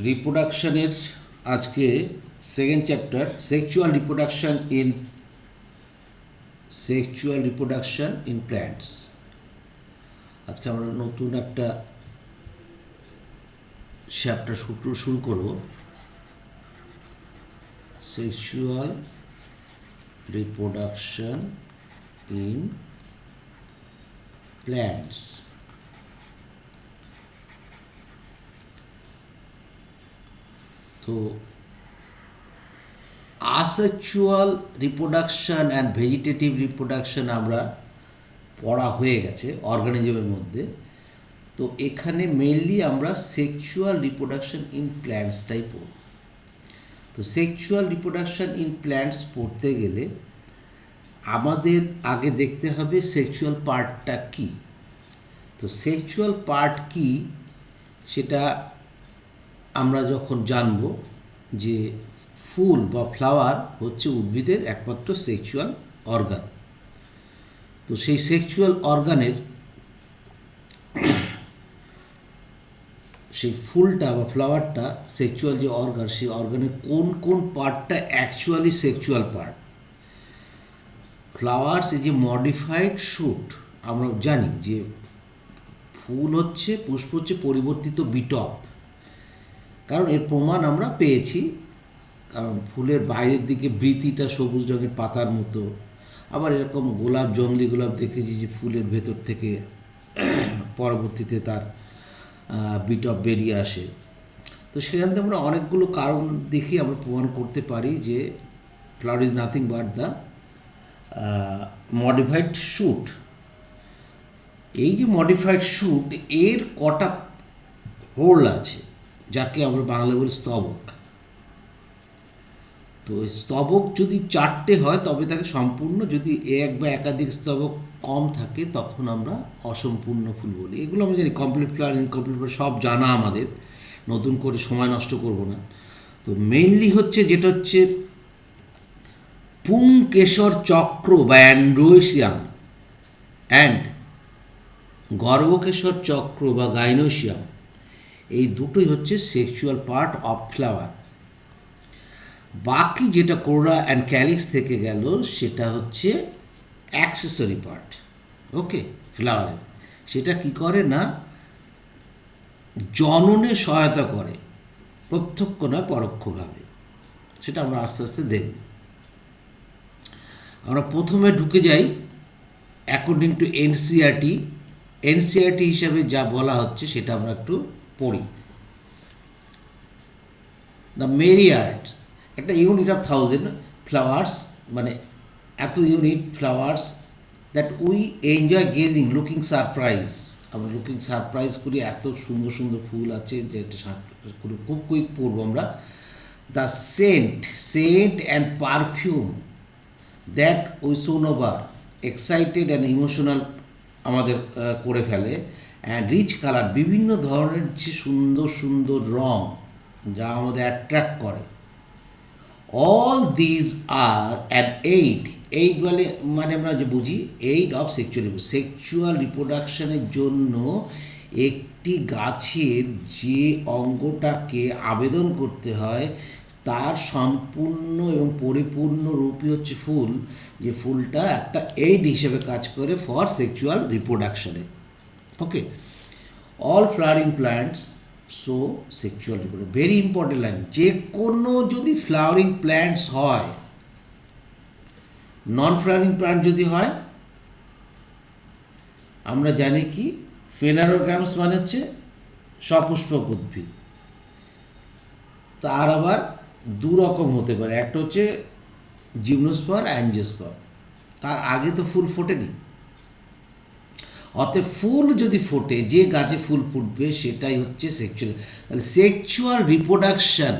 রিপ্রোডাকশনের আজকে second chapter sexual reproduction in plants. আজকে আমরা নতুন একটা চ্যাপ্টার শুরু করব, সেক্সুয়াল রিপ্রোডাকশন ইন প্ল্যান্টস। তো asexual reproduction and vegetative reproduction আমরা পড়া হয়ে গেছে অর্গানিজমের মধ্যে। তো এখানে মেইনলি আমরা সেক্সুয়াল রিপ্রোডাকশন ইন প্ল্যান্টসটাই পড়ব। তো সেক্সুয়াল রিপ্রোডাকশন ইন প্ল্যান্টস পড়তে গেলে আমাদের আগে দেখতে হবে সেক্সুয়াল পার্টটা কী। তো সেক্সুয়াল পার্ট কী সেটা আমরা যখন জানব যে ফুল বা ফ্লাওয়ার হচ্ছে উদ্ভিদের একমাত্র সেক্সুয়াল অর্গান। তো সেই সেক্সুয়াল অর্গানের সেই ফুলটা বা ফ্লাওয়ারটা সেক্সুয়াল যে অর্গান, সেই অর্গানের কোন কোন পার্টটা actually sexual part. Flowers is a modified shoot. আমরা জানি যে ফুল হচ্ছে, পুষ্প হচ্ছে পরিবর্তিত বিটপ, কারণ এর প্রমাণ আমরা পেয়েছি। কারণ ফুলের বাইরের দিকে বৃতিটা সবুজ রঙের পাতার মতো, আবার এরকম গোলাপ, জংলি গোলাপ দেখেছি যে ফুলের ভেতর থেকে পরবর্তীতে তার বিটপ বেরিয়ে আসে। তো সেখান থেকে আমরা অনেকগুলো কারণ দেখি আমরা প্রমাণ করতে পারি যে flower is nothing but the modified shoot. এই যে মডিফাইড শুট, এর কটা হোল আছে যাকে আমরা বাংলা বলি স্তবক। তো স্তবক যদি 4টে হয় তবে তাকে সম্পূর্ণ, যদি এক বা একাধিক স্তবক কম থাকে তখন আমরা অসম্পূর্ণ ফুল বলি। এগুলো আমরা জানি, কমপ্লিট ফ্লাওয়ার, ইনকমপ্লিট ফ্লাওয়ার সব জানা আমাদের, নতুন করে সময় নষ্ট করব না। তো মেইনলি হচ্ছে যেটা হচ্ছে পুংকেশর চক্র বা অ্যান্ড্রোয়েশিয়াম অ্যান্ড গর্ভকেশর চক্র বা গাইনোসিয়াম, এই দুটোই হচ্ছে সেক্সুয়াল পার্ট অফ ফ্লাওয়ার। বাকি যেটা কোরোলা অ্যান্ড ক্যালিক্স থেকে গেল সেটা হচ্ছে অ্যাক্সেসরি পার্ট, ওকে, ফ্লাওয়ারের। সেটা কি করে না, জননে সহায়তা করে, প্রত্যক্ষ নয় পরোক্ষভাবে। সেটা আমরা আস্তে আস্তে দেখব। আমরা প্রথমে ঢুকে যাই অ্যাকর্ডিং টু এনসিইআরটি হিসাবে যা বলা হচ্ছে সেটা আমরা একটু পড়ি। দ্য মেরিয়ার্ড, একটা ইউনিট অফ 1000 ফ্লাওয়ার্স, মানে এত unit flowers that we enjoy gazing, looking surprise. আমরা লুকিং সারপ্রাইজ করি, এত সুন্দর সুন্দর ফুল আছে যেটা খুব কুইক পড়ব আমরা। The scent and perfume that we swoon over, excited and emotional আমাদের করে ফেলে। অ্যান্ড রিচ কালার, বিভিন্ন ধরনের যে সুন্দর সুন্দর রং যা আমাদের অ্যাট্রাক্ট করে। All these are an aid বলে মানে আমরা যে বুঝি এইড অফ সেক্সুয়াল রিপ্রোডাকশনের জন্য একটি গাছের যে অঙ্গটাকে আবেদন করতে হয় তার সম্পূর্ণ এবং পরিপূর্ণ রূপই হচ্ছে ফুল, যে ফুলটা একটা এইড হিসেবে কাজ করে ফর সেক্সুয়াল রিপ্রোডাকশনে। Okay, all flowering plants so sexual reproduction, very important line. যে কোনো যদি ফ্লাওয়ারিং প্ল্যান্টস হয়, নন ফ্লাওয়ারিং প্ল্যান্ট যদি হয়, আমরা জানি কি ফেনারোগ্রামস মানে হচ্ছে সপুষ্পক উদ্ভিদ। তার আবার দু রকম হতে পারে, একটা হচ্ছে জিমনোস্পার, অ্যাঞ্জিওস্পার। তার আগে তো ফুল ফোটেনি, অতএব ফুল যদি ফোটে, যে গাছে ফুল ফুটবে সেটাই হচ্ছে সেক্সুয়াল। তাহলে সেক্সুয়াল রিপ্রোডাকশন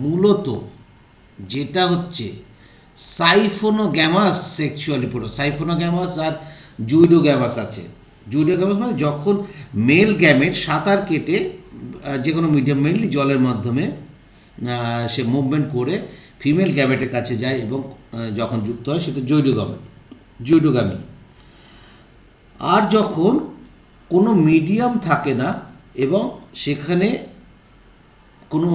মূলত যেটা হচ্ছে সাইফোনোগ্যামাস সেক্সুয়াল রিপ্রোডাকশন। সাইফোনোগ্যামাস আর জুইডোগ্যামাস আছে। জুইডোগ্যামাস মানে যখন মেল গ্যামেট সাঁতার কেটে যে কোনো মিডিয়াম, মেনলি জলের মাধ্যমে সে মুভমেন্ট করে ফিমেল গ্যামেটের কাছে যায় এবং যখন যুক্ত হয় সেটা জুইডোগামি। আর যখন কোনো মিডিয়াম থাকে না এবং সেখানে কোনো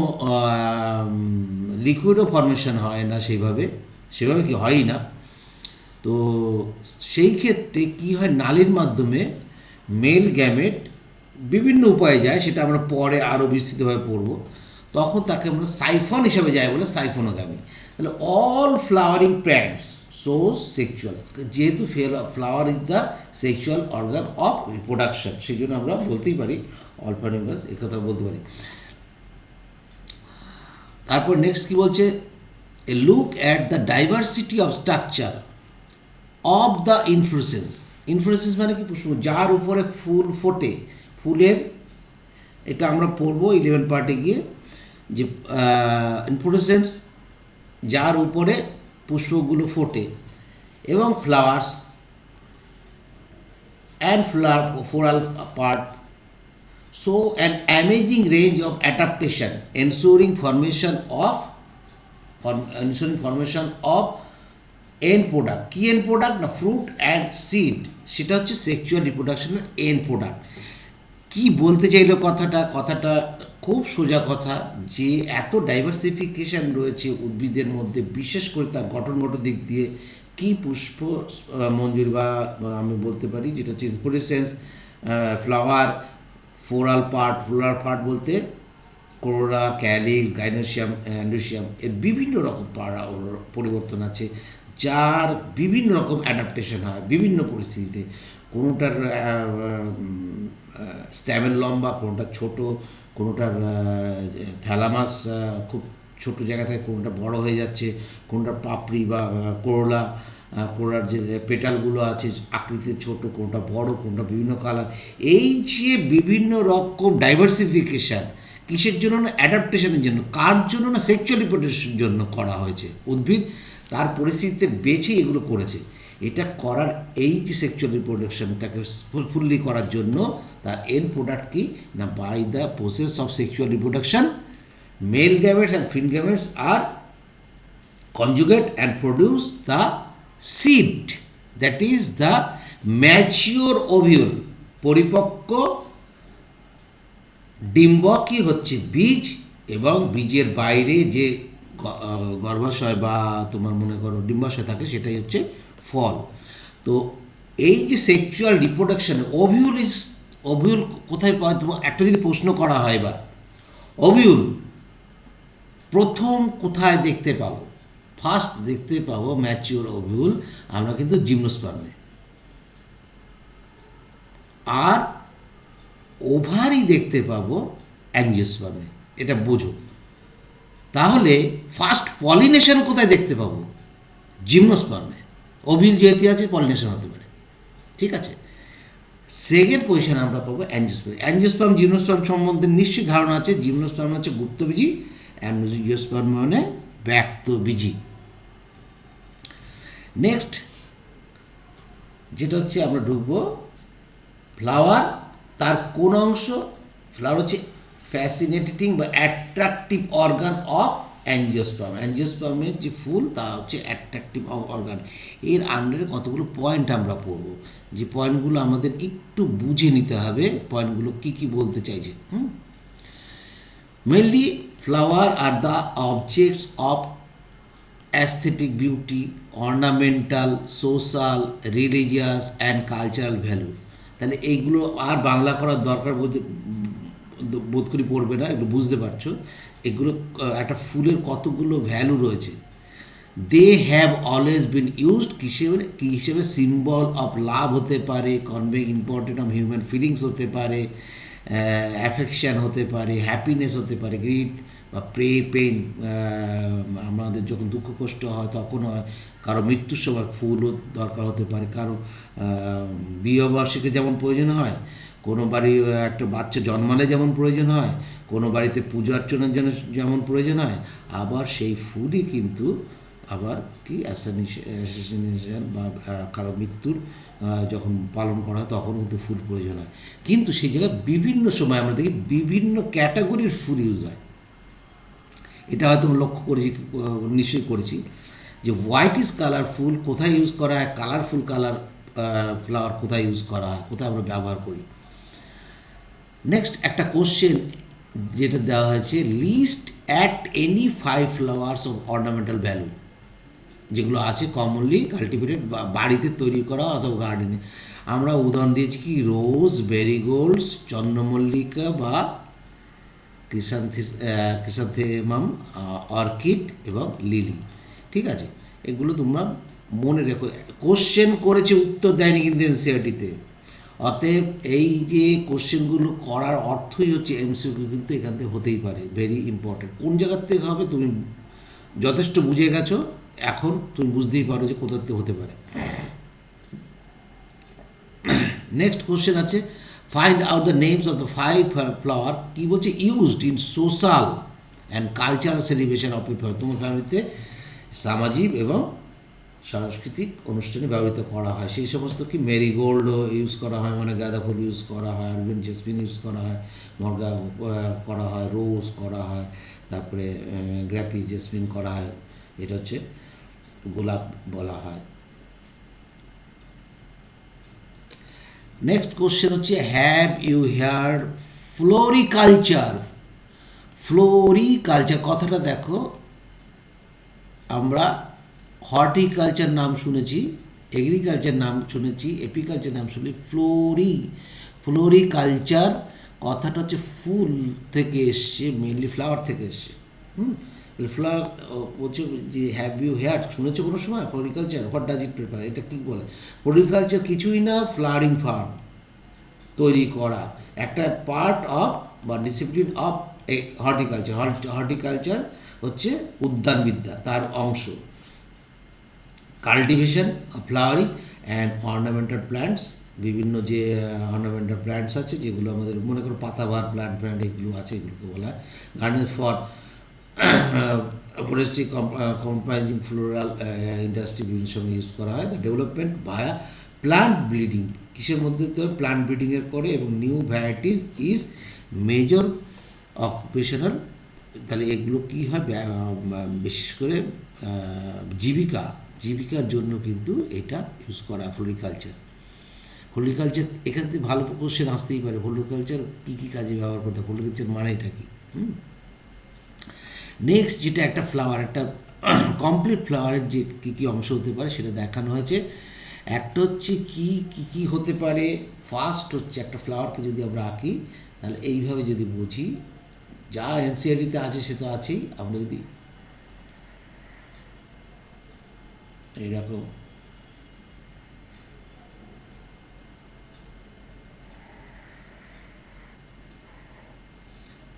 লিকুইডও ফর্মেশন হয় না সেইভাবে, সেভাবে কি হয়ই না। তো সেই ক্ষেত্রে কী হয়, নালীর মাধ্যমে মেল গ্যামেট বিভিন্ন উপায়ে যায়, সেটা আমরা পরে আরও বিস্তৃতভাবে পড়ব। তখন তাকে আমরা সাইফন হিসাবে যায় বলে সাইফোনোগামী। তাহলে অল ফ্লাওয়ারিং প্ল্যান্টস সোজ সেক্সুয়াল, যেহেতু flower is the sexual organ of reproduction, সেই জন্য আমরা বলতেই পারি অল ফ্লাওয়ারিং গাছ, এ কথা বলতে পারি। তারপর নেক্সট কি বলছে, এ look at the diversity of structure of the inflorescence. Inflorescence মানে কি, পুষ্প, যার উপরে ফুল ফোটে, ফুলের, এটা আমরা পড়বো 11 পার্টে গিয়ে, যে ইনফ্লোরেসেন্স যার উপরে পুষ্পগুলো ফোটে, এবং flowers and floral part show an amazing range of adaptation ensuring formation of end product. কি end product না, fruit and seed, সেটা হচ্ছে সেক্সুয়াল রিপ্রোডাকশনের end product। কি বলতে চাইলো কথাটা খুব সোজা কথা, যে এত ডাইভার্সিফিকেশান রয়েছে উদ্ভিদের মধ্যে, বিশেষ করে তার গঠনগত দিক দিয়ে, কি পুষ্প মঞ্জুরি, বা আমি বলতে পারি যেটা হচ্ছে ইনফ্লোরেসেন্স, ফ্লাওয়ার, ফ্লোরাল পার্ট বলতে কোরোলা, ক্যালিক্স, গাইনোসিয়াম, অ্যান্ডোসিয়াম, এর বিভিন্ন রকম পরিবর্তন আছে, যার বিভিন্ন রকম অ্যাডাপ্টেশন হয় বিভিন্ন পরিস্থিতিতে। কোনোটার স্ট্যামেন লম্বা, কোনোটার ছোট, কোনোটার থ্যালামাস খুব ছোট জায়গা থেকে কোনোটা বড় হয়ে যাচ্ছে, কোনোটার পাপড়ি বা কোরার যে পেটালগুলো আছে আকৃতিতে ছোট, কোনটা বড়, কোনটা বিভিন্ন কালার, এই যে বিভিন্ন রকম ডাইভার্সিফিকেশান কিসের জন্য না, অ্যাডাপ্টেশনের জন্য। কার জন্য না, সেক্সুয়াল রিপ্রোডাকশনের জন্য করা হয়েছে। উদ্ভিদ তার পরিস্থিতিতে বেছে এগুলো করেছে। এটা করার, এই যে সেক্সুয়াল রিপ্রোডাকশনটাকে ফুললি করার জন্য তার এন্ড প্রোডাক্ট কি না, by the process of sexual reproduction male gametes and female gametes are conjugate and produce the seed, that is the mature ovule, পরিপক্ক ডিম্বকই হচ্ছে বীজ, এবং বীজের বাইরে যে গর্ভাশয় বা তোমার মনে করো ডিম্বাশয় থাকে, সেটাই হচ্ছে ফল। তো এই যে সেক্সুয়াল রিপ্রোডাকশানে ওভিউল কোথায় পাওয়া, তোমার একটা যদি প্রশ্ন করা হয়, এবার ওভিউল প্রথম কোথায় দেখতে পাবো, ফার্স্ট দেখতে পাবো ম্যাচিওর ওভিউল আমরা কিন্তু জিমনোস্পার্মে, আর ওভারি দেখতে পাবো অ্যাঞ্জিওস্পার্মে। এটা বোঝো। তাহলে ফার্স্ট পলিনেশন কোথায় দেখতে পাবো, জিমনোস্পার্মে। ওভিউল যেহেতু আছে, পলিনেশন হতে পারে, ঠিক আছে। সেকেন্ড পজিশনে আমরা পাবো অ্যাঞ্জিওস্পার্ম। অ্যাঞ্জিওস্পার্ম জিমনোস্পার্ম সম্বন্ধে নিশ্চয়ই ধারণা আছে। জিমনোস্পার্ম হচ্ছে গুপ্তবীজি, অ্যাঞ্জিওস্পার্ম মানে ব্যক্তবীজি। নেক্সট যেটা হচ্ছে আমরা ঢুকবো ফ্লাওয়ার, তার কোন অংশ, ফ্লাওয়ার হচ্ছে ফ্যাসিনেটিং বা অ্যাট্রাকটিভ অর্গান অফ অ্যাঞ্জিওস্পার্ম। অ্যাঞ্জিওস্পার্মের যে ফুল, তা হচ্ছে অ্যাট্রাকটিভ অর্গান। এর আন্ডারে কতগুলো পয়েন্ট আমরা পড়বো, যে পয়েন্টগুলো আমাদের একটু বুঝে নিতে হবে, পয়েন্টগুলো কী কী বলতে চাইছে। Mainly flower are the objects of aesthetic beauty, ornamental, social, religious and cultural value। তাহলে এইগুলো আর বাংলা করার দরকার বোধ করি পড়বে না, একটু বুঝতে পারছো। এগুলো একটা ফুলের কতগুলো ভ্যালু রয়েছে। They have always been used কী হিসেবে, সিম্বল অফ লাভ হতে পারে, convey important of human feelings হতে পারে, অ্যাফেকশান হতে পারে, হ্যাপিনেস হতে পারে, গ্রিড বা পেইন, আমাদের যখন দুঃখ কষ্ট হয় তখন হয়, কারো মৃত্যুর সময় ফুলও দরকার হতে পারে, কারো বিবাহবার্ষিকী যেমন প্রয়োজন হয়, কোনো বাড়ি একটা বাচ্চা জন্মালে যেমন প্রয়োজন হয়, কোনো বাড়িতে পুজো অর্চনার জন্য যেমন প্রয়োজন হয়, আবার সেই ফুলই কিন্তু আবার কি অ্যাসাসিনেশন বা কারো মৃত্যুর যখন পালন করা হয় তখন কিন্তু ফুল প্রয়োজন হয়। কিন্তু সেই জায়গায় বিভিন্ন সময় আমরা দেখি বিভিন্ন ক্যাটাগরির ফুল ইউজ হয়। এটা হয়তো লক্ষ্য করেছি, নিশ্চয়ই করেছি, যে হোয়াইট ইজ কালারফুল কোথায় ইউজ করা হয়, কালারফুল ফ্লাওয়ার কোথায় ইউজ করা হয়, কোথায় আমরা ব্যবহার করি। নেক্সট একটা কোশ্চেন যেটা দেওয়া হয়েছে list at any 5 flowers of ornamental value, যেগুলো আছে কমনলি কাল্টিভেটেড বা বাড়িতে তৈরি করা অথবা গার্ডেনে। আমরা উদাহরণ দিয়েছি কি রোজ, মেরিগোল্ডস, চন্দ্রমল্লিকা বা ক্রিসান্থেমাম, অর্কিড এবং লিলি। ঠিক আছে, এগুলো তোমরা মনে রেখো। কোশ্চেন করেছে, উত্তর দেয়নি কিন্তু এনসিআরটিতে। অতএব এই যে কোশ্চেনগুলো করার অর্থই হচ্ছে এমসিকিউ, কিন্তু এখান থেকে হতেই পারে। Very important. কোন জায়গার থেকে হবে তুমি যথেষ্ট বুঝে গেছো, এখন তুমি বুঝতেই পারো যে কোথা থেকে হতে পারে। নেক্সট কোশ্চেন আছে find out the names of the 5 flower. কী বলছে? Used in social and cultural celebration of people. তোমার ফ্যামিলিতে সামাজিক এবং সাংস্কৃতিক অনুষ্ঠানে ব্যবহৃত করা হয় সেই সমস্ত। কি মেরিগোল্ড ইউজ করা হয়, মানে গাঁদা ফুল ইউজ করা হয়, আরবিন জেসমিন ইউজ করা হয়, মর্গা করা হয়, রোজ করা হয়, তারপরে গ্র্যাপি জেসমিন করা হয়, এটা হচ্ছে গোলাপ বলা হয়। নেক্সট কোশ্চেন হচ্ছে have you heard floriculture? Floriculture কথাটা দেখো, আমরা হর্টিকালচার নাম শুনেছি, এগ্রিকালচার নাম শুনেছি, এপিকালচার নাম শুনি, ফ্লোরিকালচার কথাটা হচ্ছে ফুল থেকে এসছে, মেনলি ফ্লাওয়ার থেকে এসছে। ফ্লাওয়ার বলছে যে হ্যাভ ইউ হ্যাড, শুনেছো কোনো সময় ফ্লোরিকালচার? What does it প্রিপার? এটা কী বলে? ফ্লোরিকালচার কিছুই না, ফ্লাওয়ারিং ফার্ম তৈরি করা, একটা পার্ট অফ বা ডিসিপ্লিন অফ হর্টিকালচার। হর্টিকালচার হচ্ছে উদ্যানবিদ্যা, তার অংশ। Cultivation of flowering and ornamental plants, বিভিন্ন যে অর্নামেন্টাল প্ল্যান্টস আছে যেগুলো আমাদের মনে করো পাতাবাহার প্ল্যান্ট এগুলো আছে, এগুলোকে বলা হয় garden for forestry comprising floral industry, বিভিন্ন সময় ইউজ করা হয়। The development via plant breeding, কিসের মধ্যে তো প্লান্ট ব্রিডিংয়ের করে, এবং new varieties is major occupational. তাহলে এগুলো কী হয়, বিশেষ করে জীবিকার জন্য কিন্তু এটা ইউজ করা ফ্লোরিকালচার। ফ্লোরিকালচার এখান থেকে ভালো কোশ্চেন আসতেই পারে, ফ্লোরিকালচার কী কী কাজে ব্যবহার করতে, ফ্লোরিকালচার মানেটা কী? নেক্সট যেটা একটা ফ্লাওয়ার, একটা কমপ্লিট ফ্লাওয়ারের যে কী কী অংশ হতে পারে সেটা দেখানো হয়েছে। একটা হচ্ছে কী কী হতে পারে, ফার্স্ট হচ্ছে একটা ফ্লাওয়ারকে যদি আমরা আঁকি তাহলে এইভাবে যদি বুঝি, যা এনসিআরটিতে আছে সে তো আছেই, আমরা যদি এইরকম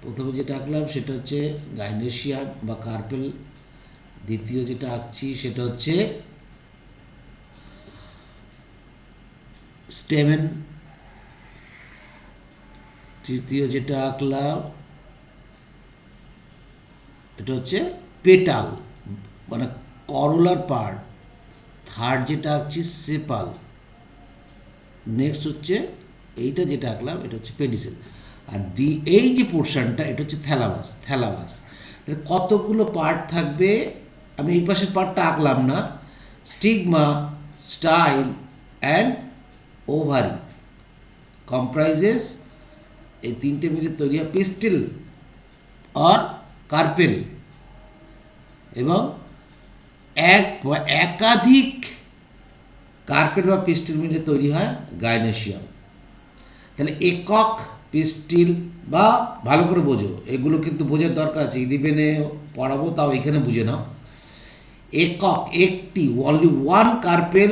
প্রথমে যেটা আঁকলাম সেটা হচ্ছে গাইনেশিয়াম বা কার্পেল, দ্বিতীয় যেটা আঁকছি সেটা হচ্ছে স্টেমেন, তৃতীয় যেটা আঁকলাম এটা হচ্ছে পেটাল মানে করোলার পার্ট, থার্ড যেটা আঁকছি সেপাল, নেক্সট হচ্ছে এইটা যেটা আঁকলাম এটা হচ্ছে পেডিসেল, আর এই যে পোর্শনটা এটা হচ্ছে থ্যালামাস। তাহলে কতগুলো পার্ট থাকবে, আমি এই পাশের পার্টটা আঁকলাম না। Stigma, style and ovary comprises, এই তিনটে মিলে তৈরি হয় পিস্টিল অর কার্পেল, এবং এক বা একাধিক কার্পেট বা পিস্টিল মিলে তৈরি হয় গাইনেশিয়াম। তাহলে একক পিস্টিল বা ভালো করে বোঝো, এগুলো কিন্তু বোঝার দরকার আছে, ইলেভেনে পড়াবো, তাও এখানে বুঝে নাও। একক একটি, only one carpel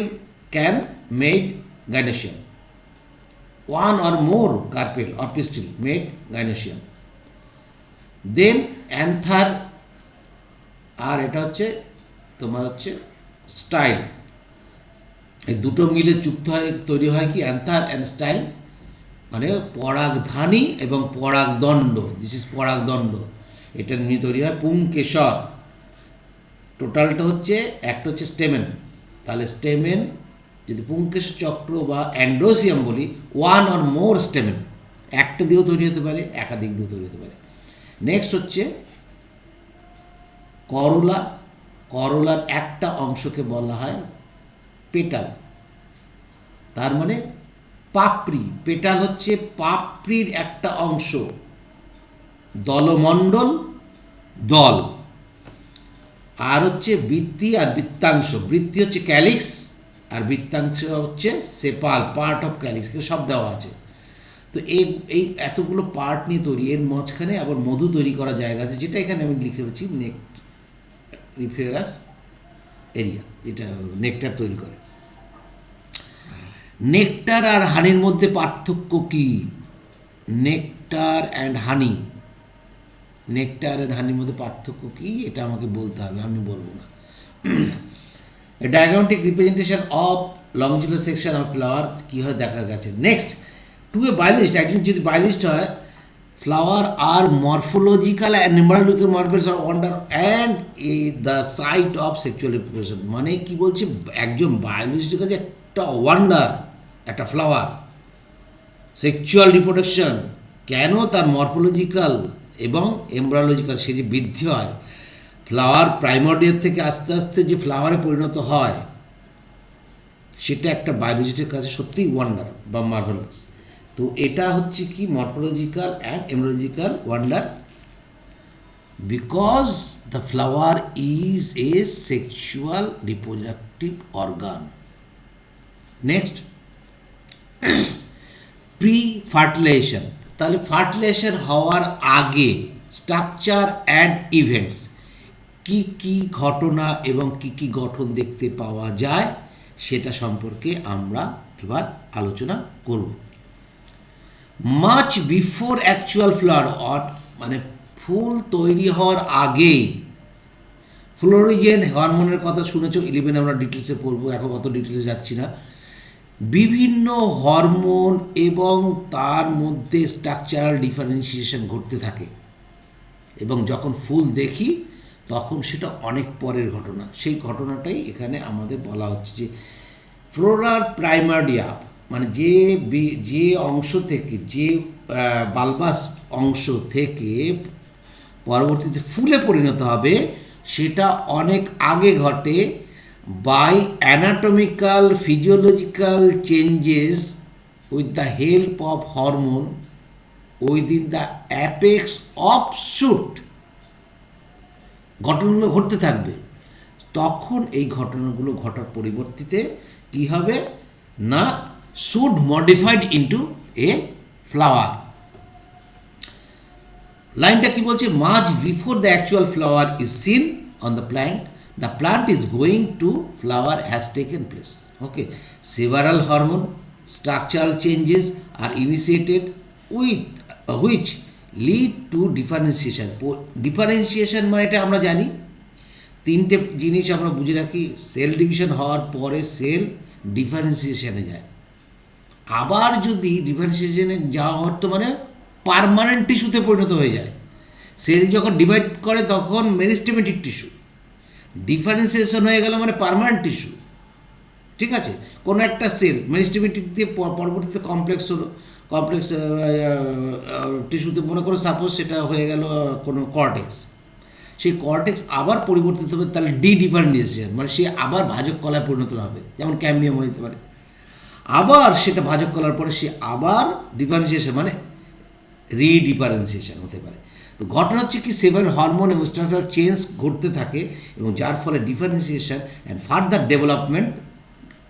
can made gynoecium, one or more carpel or pistil made gynoecium. Then anther, আর এটা হচ্ছে তোমার হচ্ছে স্টাইল, এই দুটো মিলে যুক্ত হয় তৈরি হয় কি অ্যান্থার অ্যান্ড স্টাইল, মানে পরাগধানী এবং পরাগদণ্ড, দিস ইজ পরাগদণ্ড, এটা নিয়ে তৈরি হয় পুংকেশর। টোটালটা হচ্ছে একটা হচ্ছে স্টেমেন, তাহলে স্টেমেন যদি পুংকেশ চক্র বা অ্যান্ড্রোসিয়াম বলি, ওয়ান অর মোর স্টেমেন, একটা দিয়েও তৈরি হতে পারে, একাধিক দিয়েও তৈরি হতে পারে। নেক্সট হচ্ছে করোলা, করোলার একটা অংশকে বলা হয় পেটাল, তার মানে পাপড়ি, পেটাল হচ্ছে পাপড়ির একটা অংশ, দলমণ্ডল, দল। আর হচ্ছে বৃত্তি আর বৃত্তাংশ। বৃত্তি হচ্ছে ক্যালিক্স আর বৃত্তাংশ হচ্ছে সেপাল, পার্ট অফ ক্যালিক্স, সব দেওয়া আছে। তো এই এতগুলো পার্ট নিয়ে তৈরি, এর মাঝখানে আবার মধু তৈরি করা জায়গা আছে, যেটা এখানে আমি লিখে রেখেছি নেক্টিফেরাস এরিয়া, যেটা নেকটার তৈরি করে। নেকটার আর হানির মধ্যে পার্থক্য কি? Nectar and honey, nectar and হানির মধ্যে পার্থক্য কি এটা আমাকে বলতে হবে, আমি বলবো না। Diagrammatic representation of longitudinal section of flower কী হয় দেখা গেছে। নেক্সট, টু এ বায়োলজিস্ট, একজন যদি বায়োলজিস্ট হয়, ফ্লাওয়ার আর morphological and numerological marvels of wonder and the site of sexual reproduction. মানে কি বলছে, একজন বায়োলজিস্টের কাছে একটা ওয়ান্ডার একটা ফ্লাওয়ার, সেক্সুয়াল রিপ্রোডাকশন কেন, তার মরফোলজিক্যাল এবং এমব্রায়োলজিক্যাল, সে যে বৃদ্ধি হয়, ফ্লাওয়ার প্রাইমর্ডিয়ার থেকে আস্তে আস্তে যে ফ্লাওয়ারে পরিণত হয়, সেটা একটা বায়োলজিস্টের কাছে সত্যিই ওয়ান্ডার বা মার্ভেলাস। তো এটা হচ্ছে কি morphological and embryological wonder, because the flower is a sexual reproductive organ. Next, pre fertilisation. তাহলে ফার্টিলাইজেশন হওয়ার আগে স্ট্রাকচার অ্যান্ড ইভেন্টস, কি কি ঘটনা এবং কি কি গঠন দেখতে পাওয়া যায় সেটা সম্পর্কে আমরা এবার আলোচনা করব। মাচ বিফোর অ্যাকচুয়াল ফ্লাওয়ার, মানে ফুল তৈরি হওয়ার আগেই, ফ্লোরিজেন হরমোনের কথা শুনেছ, 11 আমরা ডিটেলসে পড়বো, এখন অত ডিটেলসে যাচ্ছি না। বিভিন্ন হরমোন এবং তার মধ্যে স্ট্রাকচারাল ডিফারেন্সিয়েশন ঘটতে থাকে, এবং যখন ফুল দেখি তখন সেটা অনেক পরের ঘটনা। সেই ঘটনাটাই এখানে আমাদের বলা হচ্ছে যে ফ্লোরার প্রাইমার্ডিয়া, মানে যে অংশ থেকে, যে বালবাস অংশ থেকে পরবর্তীতে ফুলে পরিণত হবে, সেটা অনেক আগে ঘটে by anatomical physiological changes with the help of hormone within the apex of shoot. ঘটনাগুলো ঘটতে থাকবে, তখন এই ঘটনাগুলো ঘটার পরিবর্তিতে কী হবে না, should modified into a flower. লাইনটা কি বলছে, much before the actual flower is seen on the plant is going to flower has taken place. Okay, several hormone structural changes are initiated which lead to differentiation. Differentiation মানে এটা আমরা জানি, তিনটে জিনিস আমরা বুঝে রাখি, সেল ডিভিশন হওয়ার পরে সেল ডিফারেন্সিয়েশনে যায়। আবার যদি ডিফারেন্সিয়েশনে যাওয়া হতো মানে পারমানেন্ট টিস্যুতে পরিণত হয়ে যায়। সেল যখন ডিভাইড করে তখন মেরিস্টেমেটিক টিস্যু, ডিফারেন্সিয়েশন হয়ে গেল মানে পারমানেন্ট টিস্যু। ঠিক আছে, কোনো একটা সেল মেরিস্টেমেটিক দিয়ে পরবর্তীতে কমপ্লেক্স হলো, কমপ্লেক্স টিস্যুতে, মনে করো সাপোজ সেটা হয়ে গেল কোনো কর্টেক্স, সেই কর্টেক্স আবার পরিবর্তিত হবে, তাহলে ডিফারেন্সিয়েশন মানে সে আবার ভাজক কলায় পরিণত হবে, যেমন ক্যাম্বিয়াম হতে পারে। আবার সেটা ভাজক কলার পরে সে আবার ডিফারেন্সিয়েশন মানে রিডিফারেন্সিয়েশন হতে পারে। তো ঘটনা হচ্ছে কি, সেভারাল হরমোন এবং স্ট্রাকচারাল চেঞ্জ ঘটতে থাকে, এবং যার ফলে ডিফারেন্সিয়েশন অ্যান্ড ফার্দার ডেভেলপমেন্ট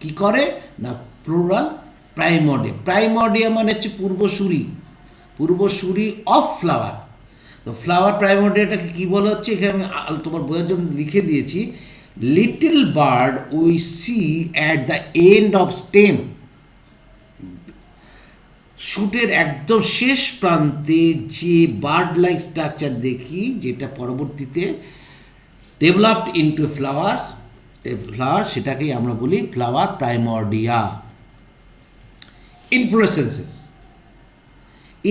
কী করে না, ফ্লোরাল প্রাইমর্ডিয়া মানে হচ্ছে পূর্বসূরি অফ ফ্লাওয়ার। তো ফ্লাওয়ার প্রাইমর্ডিয়াটাকে কী বলা হচ্ছে, এখানে আমি তোমার বোঝার জন্য লিখে দিয়েছি, little bud we see at the end of stem. শুটের একদম শেষ প্রান্তে যে বার্ড লাইক স্ট্রাকচার দেখি, যেটা পরবর্তীতে ডেভেলপড ইন্টু ফ্লাওয়ার, সেটাকেই আমরা বলি ফ্লাওয়ার প্রাইমর্ডিয়া।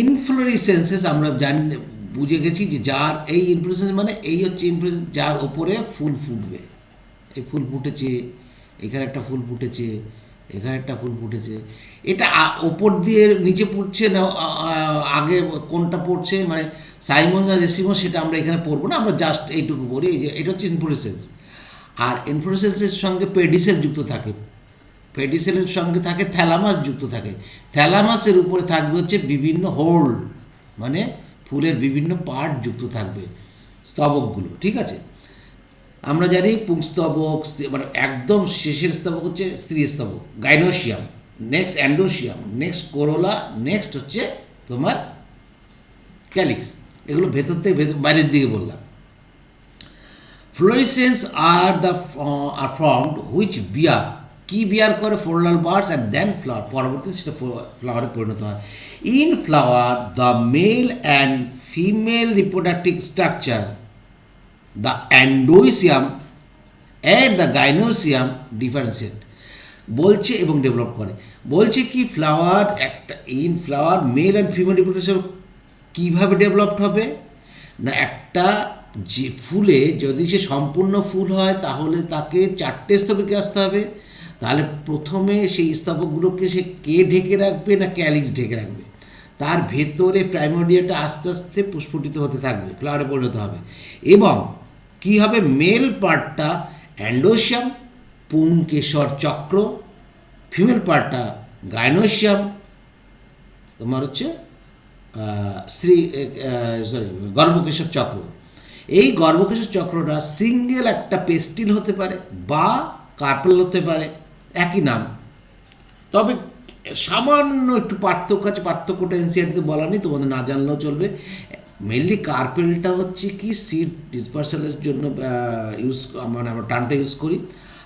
ইনফ্লোরেসেন্সেস আমরা বুঝে গেছি যে যার এই ইনফ্লোরেসেন্স মানে এই হচ্ছে ইনফ্লোরেসেন্স, যার ওপরে ফুল ফুটবে। এই ফুল ফুটেছে, এখানে একটা ফুল ফুটেছে, এখানে একটা ফুল ফুটেছে, এটা ওপর দিয়ে নিচে পড়ছে না আগে কোনটা পড়ছে, মানে সাইমন না রেসিমো, সেটা আমরা এখানে পড়বো না, আমরা জাস্ট এইটুকু পড়ি, এই যে এটা হচ্ছে ইনফ্লোরেসেন্স। আর ইনফ্লোরেসেন্সের সঙ্গে পেডিসেল যুক্ত থাকে, পেডিসেলের সঙ্গে থাকে থ্যালামাস যুক্ত থাকে, থ্যালামাসের উপরে থাকবে হচ্ছে বিভিন্ন হোল্ড, মানে ফুলের বিভিন্ন পার্ট যুক্ত থাকবে, স্তবকগুলো, ঠিক আছে। আমরা জানি পুংস্তবক, মানে একদম শেষের স্তবক হচ্ছে স্ত্রী স্তবক, গাইনোসিয়াম, নেক্সট অ্যান্ডোসিয়াম, নেক্সট কোরোলা, নেক্সট হচ্ছে তোমার ক্যালিক্স। এগুলো ভেতর থেকে বাইরের দিকে বললাম। ফ্লোরিসেন্স আর ফর্মড হুইচ বিয়ার, কি বিয়ার করে, floral buds and then flower, পরবর্তীতে সেটা ফ্লাওয়ারে পরিণত হয়। In flower the male and female reproductive structure, the androecium and the gynoecium differentiate, বলছে এবং ডেভেলপ করে। বলছে কি ফ্লাওয়ার একটা, in flower male and female reproduction কীভাবে ডেভেলপড হবে না, একটা যে ফুলে যদি সে সম্পূর্ণ ফুল হয় তাহলে তাকে 4টে স্তবকে আসতে হবে। তাহলে প্রথমে সেই স্তবকগুলোকে সে কে ঢেকে রাখবে না ক্যালিক্স ঢেকে রাখবে, তার ভেতরে প্রাইমোডিয়াটা আস্তে আস্তে পুষ্পটিত হতে থাকবে, ফ্লাওয়ারে পরিণত হবে। এবং কী হবে, মেল পার্টটা অ্যান্ডোসিয়াম পুংকেশর চক্র, ফিমেল পার্টটা গাইনোসিয়াম তোমার হচ্ছে গর্ভকেশর চক্র। এই গর্ভকেশর চক্রটা সিঙ্গেল একটা পেস্টিল হতে পারে বা কার্পেল হতে পারে, একই নাম, তবে সামান্য একটু পার্থক্য আছে। পার্থক্যটা এনসিআরটিতে বলা নেই, তোমাদের না জানলেও চলবে। মেনলি কার্পেলটা হচ্ছে কি সিড ডিসপার্সালের জন্য ইউজ, মানে আমরা টার্মটা ইউজ করি,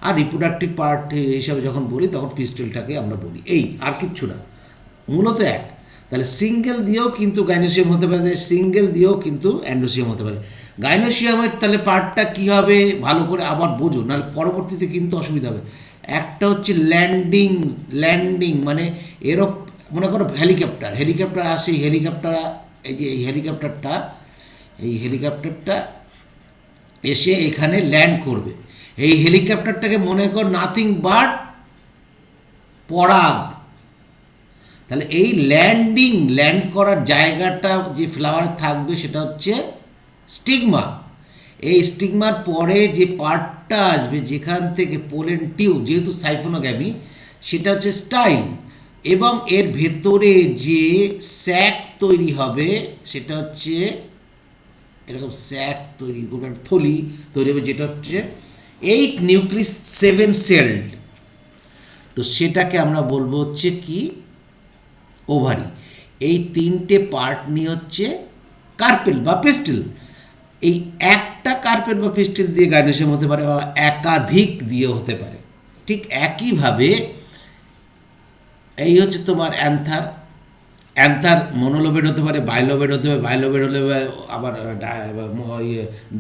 আর রিপ্রোডাক্টিভ পার্ট হিসাবে যখন বলি তখন পিস্টেলটাকে আমরা বলি, এই আর কিচ্ছু না, মূলত এক। তাহলে সিঙ্গেল দিয়েও কিন্তু গাইনোসিয়াম হতে পারে, সিঙ্গেল দিয়েও কিন্তু অ্যান্ডোসিয়াম হতে পারে। গাইনোসিয়ামের তাহলে পার্টটা কী হবে ভালো করে আবার বোঝো, নাহলে পরবর্তীতে কিন্তু অসুবিধা হবে। একটা হচ্ছে ল্যান্ডিং মানে মনে করো হেলিকপ্টার আসে, হেলিকপ্টার, এই যে এই হেলিকপ্টারটা এসে এখানে ল্যান্ড করবে। এই হেলিকপ্টারটাকে মনে কর নাথিং বাট পরাগ। তাহলে এই ল্যান্ড করার জায়গাটা যে ফ্লাওয়ারে থাকবে সেটা হচ্ছে স্টিগমা। এই স্টিগমার পরে যে পার্টটা আসবে যেখান থেকে পোলেন টিউব, যেহেতু সাইফোনোগ্যামি, সেটা হচ্ছে স্টাইল। এবং এর ভেতরে যে স্যাক তৈরি হবে সেটা হচ্ছে এরকম স্যাক তৈরি, থলি তৈরি হবে, যেটা হচ্ছে 8 নিউক্লিয়াস 7 সেলড। তো সেটাকে আমরা বলবো হচ্ছে কি ওভারি। এই 3টে পার্ট নিয়ে হচ্ছে কার্পেল বা পিস্টিল। এই একটা কার্পেল বা পিস্টিল দিয়ে গাইনোসিয়াম হতে পারে বা একাধিক দিয়ে হতে পারে। ঠিক একইভাবে এই হচ্ছে তোমার অ্যান্থার মনোলোবেড হতে পারে, বাইলোবেড হতে পারে, বাইলোবেড হলে আবার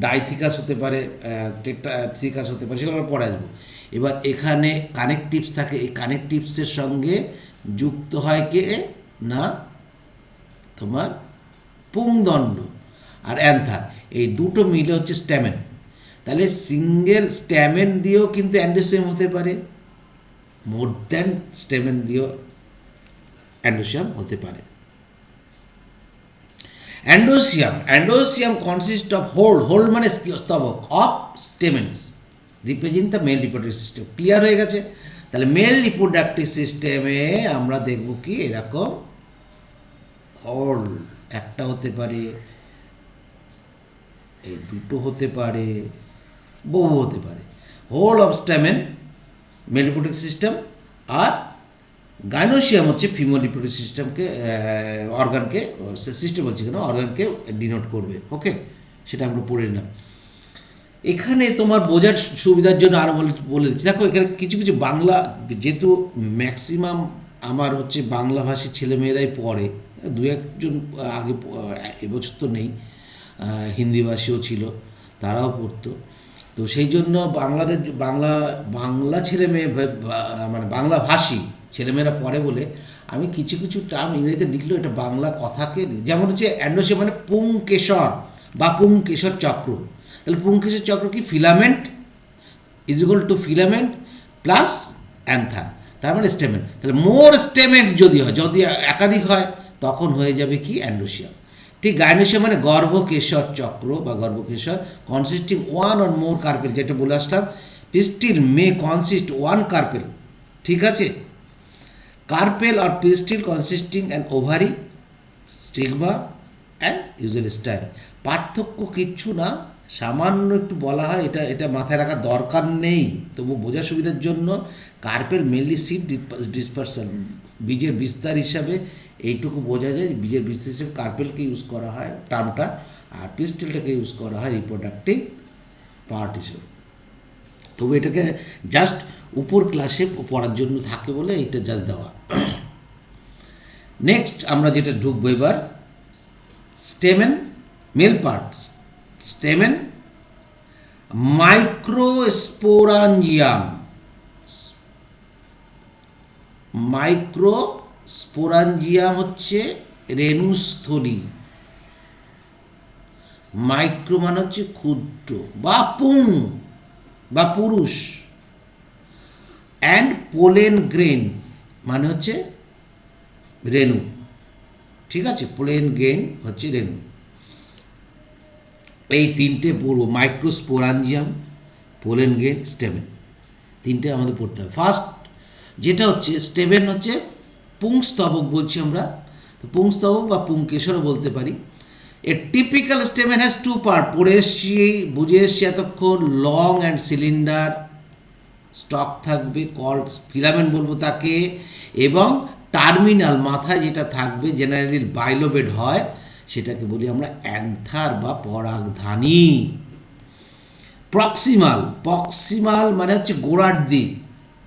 ডাইথিকাস হতে পারে, টেট্রাথিকাস হতে পারে, সেগুলো আমরা পরে আসবো। এবার এখানে কানেকটিভস থাকে, এই কানেকটিভসের সঙ্গে যুক্ত হয় কে না তোমার পুংদণ্ড আর অ্যান্থার, এই দুটো মিলে হচ্ছে স্ট্যামেন। তাহলে সিঙ্গেল স্ট্যামেন দিয়েও কিন্তু অ্যান্ডোসিয়াম হতে পারে, মোর দ্যান স্ট্যামেন দিয়েও অ্যান্ডোসিয়াম হতে পারে। অ্যান্ডোসিয়াম কনসিস্ট অফ হোল মানে স্তবক, of stamens represent the male reproductive system. Clear হয়ে গেছে? তাহলে মেল রিপ্রোডাক্টিভ সিস্টেমে আমরা দেখব কি এরকম হোল, একটা হতে পারে, এই দুটো হতে পারে, বহু হতে পারে। Whorl of stamen male reproductive system, আর গাইনোসিয়াম হচ্ছে ফিমেল রিপ্রোডাক্টিভ সিস্টেমকে, অর্গানকে, সিস্টেম বলছি কেন, অর্গানকে ডিনোট করবে। ওকে, সেটা আমরা পড়ে নিলাম। এখানে তোমার বোঝার সুবিধার জন্য আরও বলে দিচ্ছি। দেখো এখানে কিছু কিছু বাংলা, যেহেতু ম্যাক্সিমাম আমার হচ্ছে বাংলাভাষী ছেলেমেয়েরাই পড়ে, দু একজন আগে এবছর তো নেই, হিন্দিভাষীও ছিল, তারাও পড়তো। তো সেই জন্য বাংলা ছেলেমেয়ে, মানে বাংলাভাষী ছেলেমেয়েরা পড়ে বলে আমি কিছু কিছু টার্ম ইংরেজিতে লিখলেও এটা বাংলা কথাকে, যেমন হচ্ছে অ্যান্ডোসিয়াম মানে পুংকেশর বা পুংকেশর চক্র। তাহলে পুংকেশর চক্র কি, filament is equal to filament plus another, তার মানে স্টেমেন। তাহলে মোর স্টেমেন্ট যদি হয়, যদি একাধিক হয়, তখন হয়ে যাবে কি অ্যান্ডোসিয়াম। ঠিক গাইনোসিয়াম মানে গর্ভকেশর চক্র বা গর্ভকেশর, consisting one or more carpel, যেটা বলে আসলাম। Pistil may consist one carpel, ঠিক আছে। Carpel or pistil consisting an ovary, stigma and usual style. পার্থক্য কিচ্ছু না, সামান্য একটু বলা হয়, এটা এটা মাথায় রাখার দরকার নেই, তবু বোঝার সুবিধার জন্য। কার্পেল মেনলি সিড ডিসপারশন, বীজের বিস্তার হিসাবে এইটুকু বোঝা যায়, বীজের বিস্তার হিসেবে কার্পেলকে ইউজ করা হয় টার্মটা, আর পিস্টেলটাকে ইউজ করা হয় রিপ্রোডাক্টিভ পার্ট হিসেবে। তবু এটাকে জাস্ট উপর ক্লাসে পড়ার জন্য থাকে বলে এটা জাস্ট দেওয়া। নেক্সট আমরা যেটা ঢুকবো এবার, স্টেমেন মেল পার্টস। স্টেমেন মাইক্রোস্পোরাঞ্জিয়াম, মাইক্রোস্পোরাঞ্জিয়াম হচ্ছে রেণুস্থলী, মাইক্রো মানে হচ্ছে ক্ষুদ্র বা পুং বা পুরুষ, অ্যান্ড পোলেন গ্রেন মানে হচ্ছে রেণু, ঠিক আছে, পোলেন গ্রেন হচ্ছে রেণু। এই তিনটে পড়বো, মাইক্রোস্পোরাঞ্জিয়াম, পোলেন গ্রেন, স্টেমেন, তিনটে আমাদের পড়তে হবে। ফার্স্ট যেটা হচ্ছে স্টেমেন হচ্ছে পুংস্তবক বলছি আমরা, তো পুংস্তবক বা পুংকেশরও বলতে পারি। A typical stamen has two part, পড়ে এসছি বুঝে এসছি এতক্ষণ, লং অ্যান্ড সিলিন্ডার স্টক থাকবে, কল্ড ফিলামেন্ট বলবো তাকে, এবং টার্মিনাল মাথায় যেটা থাকবে জেনারেলি বাইলোবেড হয়, সেটাকে বলি আমরা অ্যান্থার বা পরাগধানী। প্রক্সিমাল, প্রক্সিমাল মানে হচ্ছে গোড়ার দিক,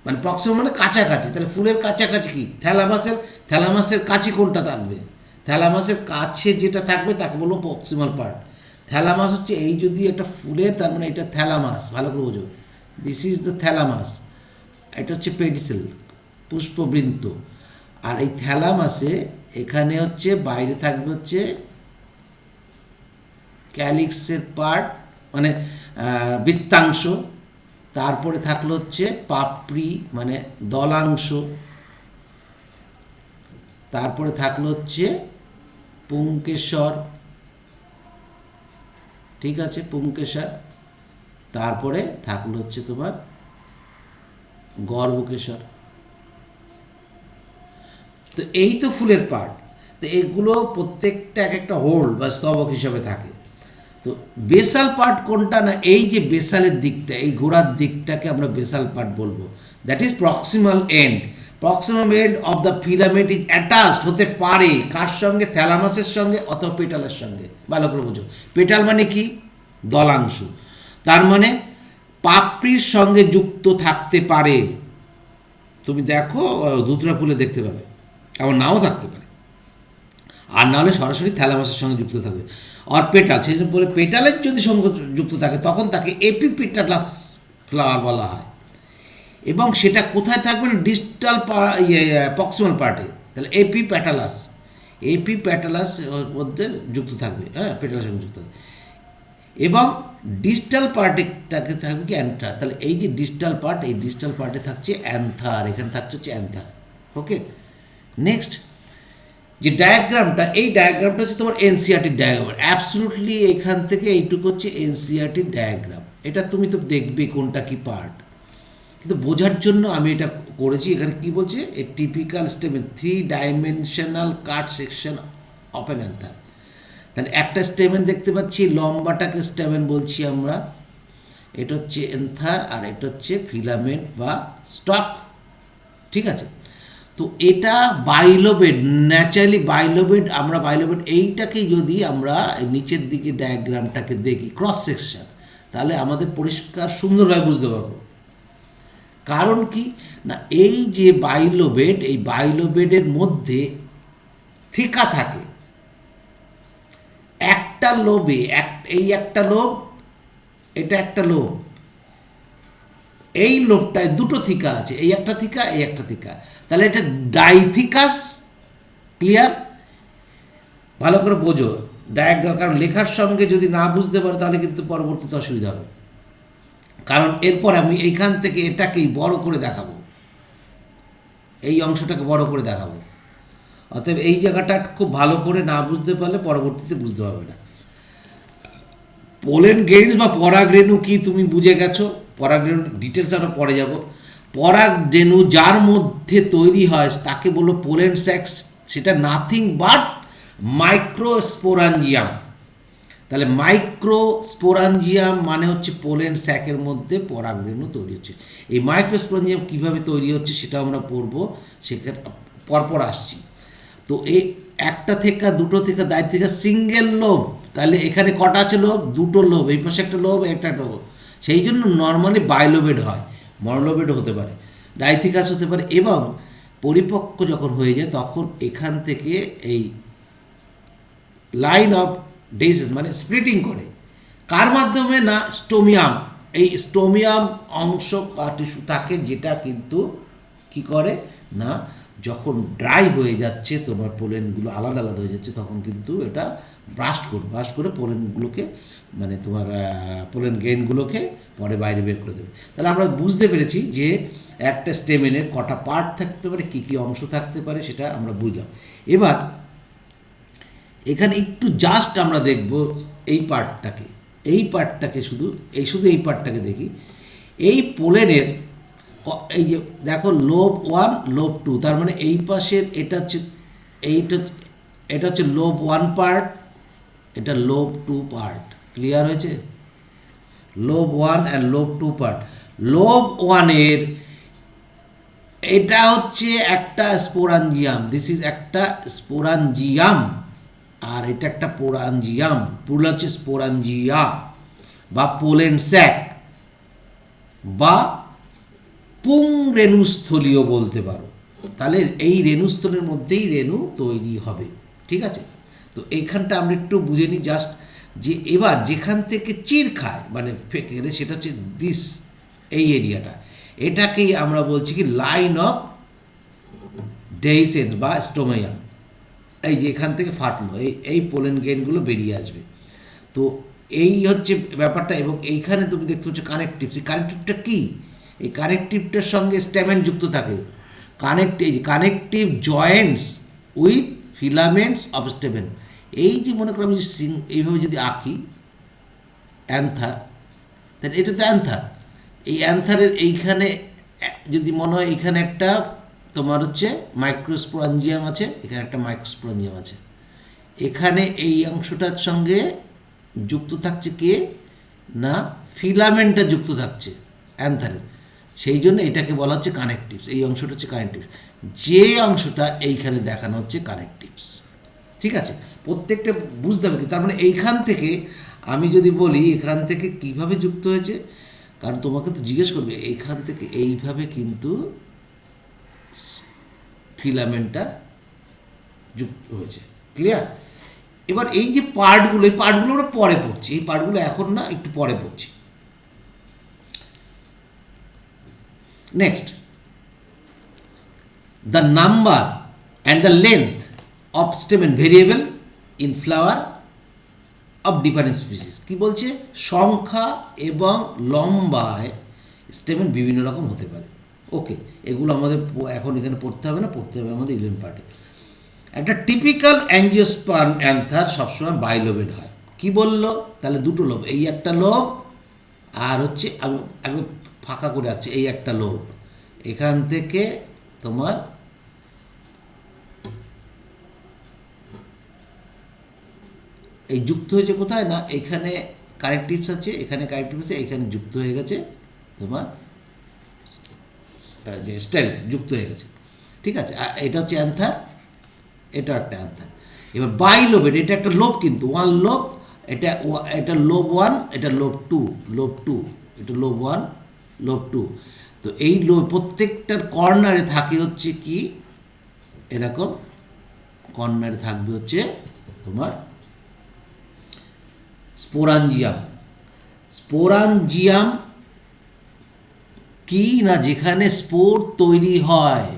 মানে প্রক্সিমাল মানে কাছাকাছি, তাহলে ফুলের কাছাকাছি কি, থ্যালামাসের, থ্যালামাসের কাছে কোনটা থাকবে, থ্যালামাসের কাছে যেটা থাকবে তাকে বলবো প্রক্সিমাল পার্ট। থ্যালামাস হচ্ছে এই যদি একটা ফুলের, তার মানে এটা থ্যালামাস, ভালো করে বোঝো, দিস ইজ দ্য থ্যালামাস, এটা হচ্ছে পেডিসেল, পুষ্পবৃন্ত। আর এই থ্যালামাসে এখানে হচ্ছে বাইরে থাকবে হচ্ছে ক্যালিক্সের পার্ট মানে বৃত্তাংশ, তারপরে থাকলো হচ্ছে পাপড়ি মানে দলাংশ, তারপরে থাকলো হচ্ছে পুংকেশর, ঠিক আছে, পুংকেশর, তারপরে থাকলো হচ্ছে তোমার গর্ভকেশর। তো এই তো ফুলের পার্ট, তো এগুলো প্রত্যেকটা এক একটা হোল বা স্তবক হিসাবে থাকে। তো বেসাল পার্ট কোনটা, না এই যে বেসালের দিকটা, এই গোড়ার দিকটাকে আমরা বেসাল পার্ট বলবো, that is proximal end. Proximal end of the filament is attached হতে পারে কার সঙ্গে, থ্যালামাসের সঙ্গে অথবা পেটালের সঙ্গে, ভালো করে বোঝো। পেটাল মানে কি, দলাংশ, তার মানে পাপড়ির সঙ্গে যুক্ত থাকতে পারে, তুমি দেখো ধুতরা ফুলে দেখতে পাবে, আবার নাও থাকতে পারে, আর নাহলে সরাসরি থ্যালামাসের সঙ্গে যুক্ত থাকবে। আর পেটাল, সেই জন্য বলে পেটালের যদি সঙ্গে যুক্ত থাকে তখন তাকে এপিপেটালাস ফ্লাওয়ার বলা হয়, এবং সেটা কোথায় থাকবে না, ডিস্টাল প্রক্সিমাল পার্টে, তাহলে এপিপ্যাটালাস, এপিপ্যাটালাস মধ্যে যুক্ত থাকবে, হ্যাঁ, পেটালের সঙ্গে যুক্ত থাকবে, এবং ডিস্টাল পার্টেটাকে থাকবে কি অ্যান্থার, তাহলে এই যে ডিস্টাল পার্ট, এই ডিস্টাল পার্টে থাকছে অ্যান্থার, এখানে থাকছে হচ্ছে অ্যান্থার। ওকে, নেক্সট যে ডায়াগ্রামটা, এই ডায়াগ্রামটা হচ্ছে তোমার এনসিইআরটির ডায়াগ্রাম, অ্যাবসলুটলি এখান থেকে এইটুকু হচ্ছে এনসিইআরটির ডায়াগ্রাম, এটা তুমি তো দেখবে কোনটা কি পার্ট, কিন্তু বোঝার জন্য আমি এটা করেছি। এখানে কি বলছে, a typical stamen 3 dimensional cut section of an anther, তাহলে একটা স্টেমেন দেখতে পাচ্ছি, লম্বাটাকে স্টেমেন বলছি আমরা, এটা হচ্ছে এন্থার, আর এটা হচ্ছে ফিলামেন্ট বা স্টক, ঠিক আছে। তো এটা বাইলোবেড, ন্যাচারালি বাইলোবেড, আমরা বাইলোবেড এইটাকে যদি আমরা নিচের দিকে ডায়াগ্রামটাকে দেখি ক্রস সেকশন, তাহলে আমাদের পরিষ্কার সুন্দরভাবে বুঝতে পারবো। কারণ কি না, এই যে বাইলোবেড, এই বাইলোবেডের মধ্যে থিকা থাকে, একটা লোবে, এই একটা লোব, এটা একটা লোব, এই লোবটায় দুটো থিকা আছে, এই একটা থিকা, এই একটা থিকা, তাহলে এটা ডাইথিকাস। ক্লিয়ার, ভালো করে বোঝো ডায়াগ্রাম, কারণ লেখার সঙ্গে যদি না বুঝতে পারো তাহলে কিন্তু পরবর্তীতে অসুবিধা হবে। কারণ এরপর আমি এইখান থেকে এটাকেই বড় করে দেখাবো, এই অংশটাকে বড় করে দেখাবো, অতএব এই জায়গাটা খুব ভালো করে না বুঝতে পারলে পরবর্তীতে বুঝতে পারবে না। পোলেন গ্রেনস বা পরাগরেণু কি তুমি বুঝে গেছো, পরাগরেণু ডিটেলস আমরা পরে যাব। পরাগরেণু যার মধ্যে তৈরি হয় তাকে বললো পোলেন স্যাক্স, সেটা নাথিং বাট মাইক্রোস্পোরাঞ্জিয়াম। তাহলে মাইক্রোস্পোরাঞ্জিয়াম মানে হচ্ছে পোলেন স্যাকের মধ্যে পরাগরেণু তৈরি হচ্ছে। এই মাইক্রোস্পোরাঞ্জিয়াম কীভাবে তৈরি হচ্ছে সেটা আমরা পড়বো, সেখানে পরপর আসছি। তো এই একটা থেকে দুটো থেকে দায় থেকে সিঙ্গেল লোভ, তাহলে এখানে কটা আছে লোভ? দুটো লোভ, এই পাশে একটা লোভ, একটা লোভ। সেই জন্য নর্মালি বাইলোবেড হয়, মনোলোবেড হতে পারে, ডাইথিকাস হতে পারে। এবং পরিপক্ক যখন হয়ে যায় তখন এখান থেকে এই লাইন অফ ডেইসেস মানে স্প্লিটিং করে, কার মাধ্যমে? না স্টোমিয়াম। এই স্টোমিয়াম অংশ টিস্যু থাকে যেটা কিন্তু কি করে না, যখন ড্রাই হয়ে যাচ্ছে তোমার পোলেনগুলো আলাদা আলাদা হয়ে যাচ্ছে তখন কিন্তু এটা ব্রাস্ট করে পোলেনগুলোকে মানে তোমার পোলেন গ্রেনগুলোকে পরে বাইরে বের করে দেবে। তাহলে আমরা বুঝতে পেরেছি যে একটা স্টেমেনের কটা পার্ট থাকতে পারে, কী কী অংশ থাকতে পারে, সেটা আমরা বুঝলাম। এবার এখানে একটু জাস্ট আমরা দেখব এই পার্টটাকে শুধু এই পার্টটাকে দেখি। এই পোলেনের এই যে দেখো লোব 1 লোব 2, তার মানে এই পাশের এটা হচ্ছে লোব 1 পার্ট, এটা লোব 2 পার্ট। ক্লিয়ার হয়েছে? Lobe 1 and lobe 2 part. Lobe 1 এর এটা হচ্ছে একটা স্পোরাঞ্জিয়াম, দিস ইজ একটা স্পোরাঞ্জিয়াম, আর এটা একটা পোরাঞ্জিয়াম, পুরো হচ্ছে স্পোরাঞ্জিয়া বা পোলেন স্যাক বা পুং রেণুস্থলীয় বলতে পারো। তাহলে এই রেণুস্থলের মধ্যেই রেণু তৈরি হবে। ঠিক আছে? তো এইখানটা আমরা একটু বুঝে নিই জাস্ট, যে এবার যেখান থেকে চির খায় মানে ফেঁকে গেলে সেটা হচ্ছে এই এরিয়াটা, এটাকেই আমরা বলছি কি লাইন অফ ডেইসেন্স বা স্টোমিয়াম। এই যে এখান থেকে ফাটলো, এই পোলেন গ্রেনগুলো বেরিয়ে আসবে। তো এই হচ্ছে ব্যাপারটা। এবং এইখানে তুমি দেখতে পাচ্ছ কানেকটিভস। এই কানেকটিভটা কী? এই কানেকটিভটার সঙ্গে স্ট্যামেন যুক্ত থাকে। Connective joints with filaments of stamen. এই যে মনে করো আমি এইভাবে যদি আঁকি অ্যান্থার, তাহলে এটা তো অ্যান্থার। এই অ্যান্থারের এইখানে যদি মনে হয় এইখানে একটা তোমার হচ্ছে মাইক্রোস্পোরাঞ্জিয়াম আছে, এখানে একটা মাইক্রোস্পোরাঞ্জিয়াম আছে, এখানে এই অংশটার সঙ্গে যুক্ত থাকছে কে না ফিলামেন্টটা যুক্ত থাকছে অ্যান্থারের। সেই জন্য এটাকে বলা হচ্ছে কানেকটিভস। এই অংশটা হচ্ছে কানেকটিভস, যে অংশটা এইখানে দেখানো হচ্ছে কানেকটিভস। ঠিক আছে? প্রত্যেকটা বুঝতে হবে কি, তার মানে এইখান থেকে আমি যদি বলি এখান থেকে কিভাবে যুক্ত হয়েছে, কারণ তোমাকে তো জিজ্ঞেস করবে এইখান থেকে এইভাবে কিন্তু ফিলামেন্টটা যুক্ত হয়েছে। ক্লিয়ার? এবার এই যে পার্টগুলো, এই পার্টগুলো আমরা পরে পড়ছি, এই পার্টগুলো এখন না, একটু পরে পড়ছি। Next, the number and the length of stamen variable in flower of different species. কী বলছে? সংখ্যা এবং লম্বায় স্টেমেন বিভিন্ন রকম হতে পারে। ওকে, এগুলো আমাদের এখন এখানে পড়তে হবে না, পড়তে হবে আমাদের 11 পার্টে। একটা টিপিক্যাল অ্যাঞ্জিওস্পার্ম অ্যান্থার সবসময় বাইলোবেড হয়। কি বললো? তাহলে দুটো লোভ, এই একটা লোভ আর হচ্ছে আমি একদম ফাঁকা করে আছে এই একটা লোভ। এখান থেকে তোমার এই যুক্ত হয়েছে কোথায় না, এখানে কানেকটিভস আছে, এখানে কানেকটিভস আছে, এখানে যুক্ত হয়ে গেছে তোমার যে স্টাইল যুক্ত হয়ে গেছে। ঠিক আছে? আর এটা হচ্ছে অ্যান্থার, এটা একটা অ্যান্থার। এবার বাইলোবেড, এটা একটা লোভ কিন্তু ওয়ান লোভ, এটা লোভ 1, এটা লোভ 2, এটা লোভ 1 লোভ 2। তো এই লোভ প্রত্যেকটার কর্নারে থাকে হচ্ছে কি এরকম, কর্নারে থাকবে হচ্ছে তোমার স্পোরাঞ্জিয়াম কি না, যেখানে স্পোর তৈরি হয়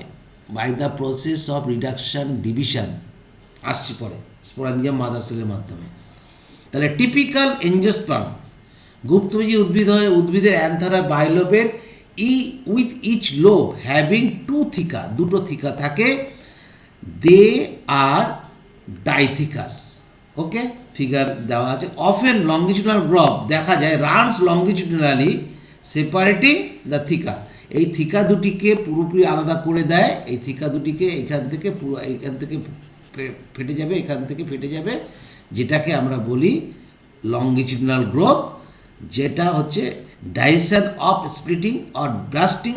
by the process of reduction division, আসছি পরে, স্পোরাঞ্জিয়াম মাদার সেলের মাধ্যমে। তাহলে টিপিক্যাল এঞ্জিওস্পার্ম গুপ্তবীজী উদ্ভিদের অ্যান্থারা বাইলোবেড উইথ ইচ লোব হ্যাভিং 2 থিকা, দুটো থিকা থাকে, দে আর ডাইথিকাস। ওকে, ফিগার দেওয়া আছে। অফেন লংগিটিউডাল গ্রপ দেখা যায় রানস লংগিটিউডালি সেপারেটিং দ্য থিকা। এই থিকা দুটিকে পুরোপুরি আলাদা করে দেয়, এই থিকা দুটিকে এইখান থেকে ফেটে যাবে, এখান থেকে ফেটে যাবে, যেটাকে আমরা বলি লঙ্গিটিউডনাল গ্রোভ, যেটা হচ্ছে dehiscence of splitting or bursting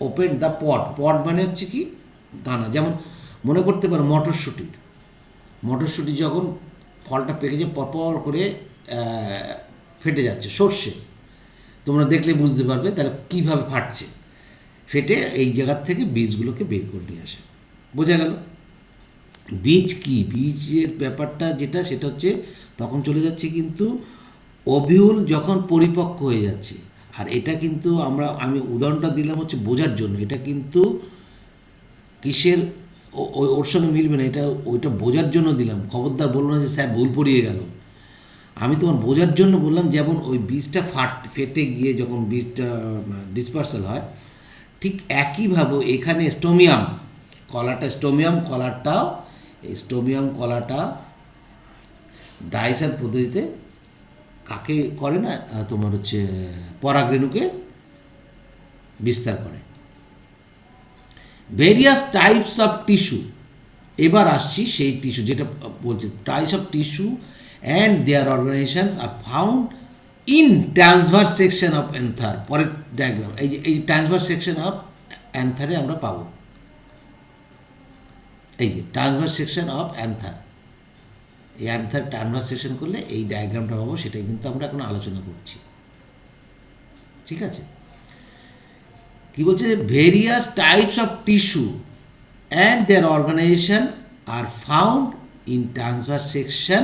open the pot. Pot মানে হচ্ছে কি দানা, যেমন মনে করতে পারো মটরশুঁটি যখন ফলটা পেকে যায় পরপর করে ফেটে যাচ্ছে, সর্ষে তোমরা দেখলে বুঝতে পারবে তাহলে কীভাবে ফাটছে, ফেটে এই জায়গার থেকে বীজগুলোকে বের করে নিয়ে আসে। বোঝা গেল? বীজ কি, বীজের ব্যাপারটা যেটা সেটা হচ্ছে তখন চলে যাচ্ছে কিন্তু ওভিউল যখন পরিপক্ক হয়ে যাচ্ছে। আর এটা কিন্তু আমি উদাহরণটা দিলাম হচ্ছে বোঝার জন্য, এটা কিন্তু কিসের ওর সঙ্গে মিলবে না, এটা ওইটা বোঝার জন্য দিলাম। খবরদার বলবো না যে স্যার ভুল পড়িয়ে গেল, আমি তোমার বোঝার জন্য বললাম। যেমন ওই বীজটা ফেটে গিয়ে যখন বীজটা ডিসপার্সাল হয়, ঠিক একইভাবে এখানে স্টোমিয়াম কলাটা ডাইসেন পদ্ধতিতে কাকে করে না, তোমার হচ্ছে পরাগরেণুকে বিস্তার করে। ভেরিয়াস টাইপস অফ টিস্যু, এবার আসছি সেই টিস্যু যেটা বলছে types of tissue and their organisations are found in transverse section of anther. পরের ডায়াগ্রাম, এই ট্রান্সভার্স সেকশন অফ অ্যান্থারে আমরা পাবো, এই যে ট্রান্সভার্স সেকশন অফ অ্যান্থার, এই অ্যান্থার ট্রান্সভার্স সেকশন করলে এই ডায়াগ্রামটা পাবো, সেটাই কিন্তু আমরা এখন আলোচনা করছি। ঠিক আছে? কি বলছে? Various types of tissue and their organisation are found in transverse section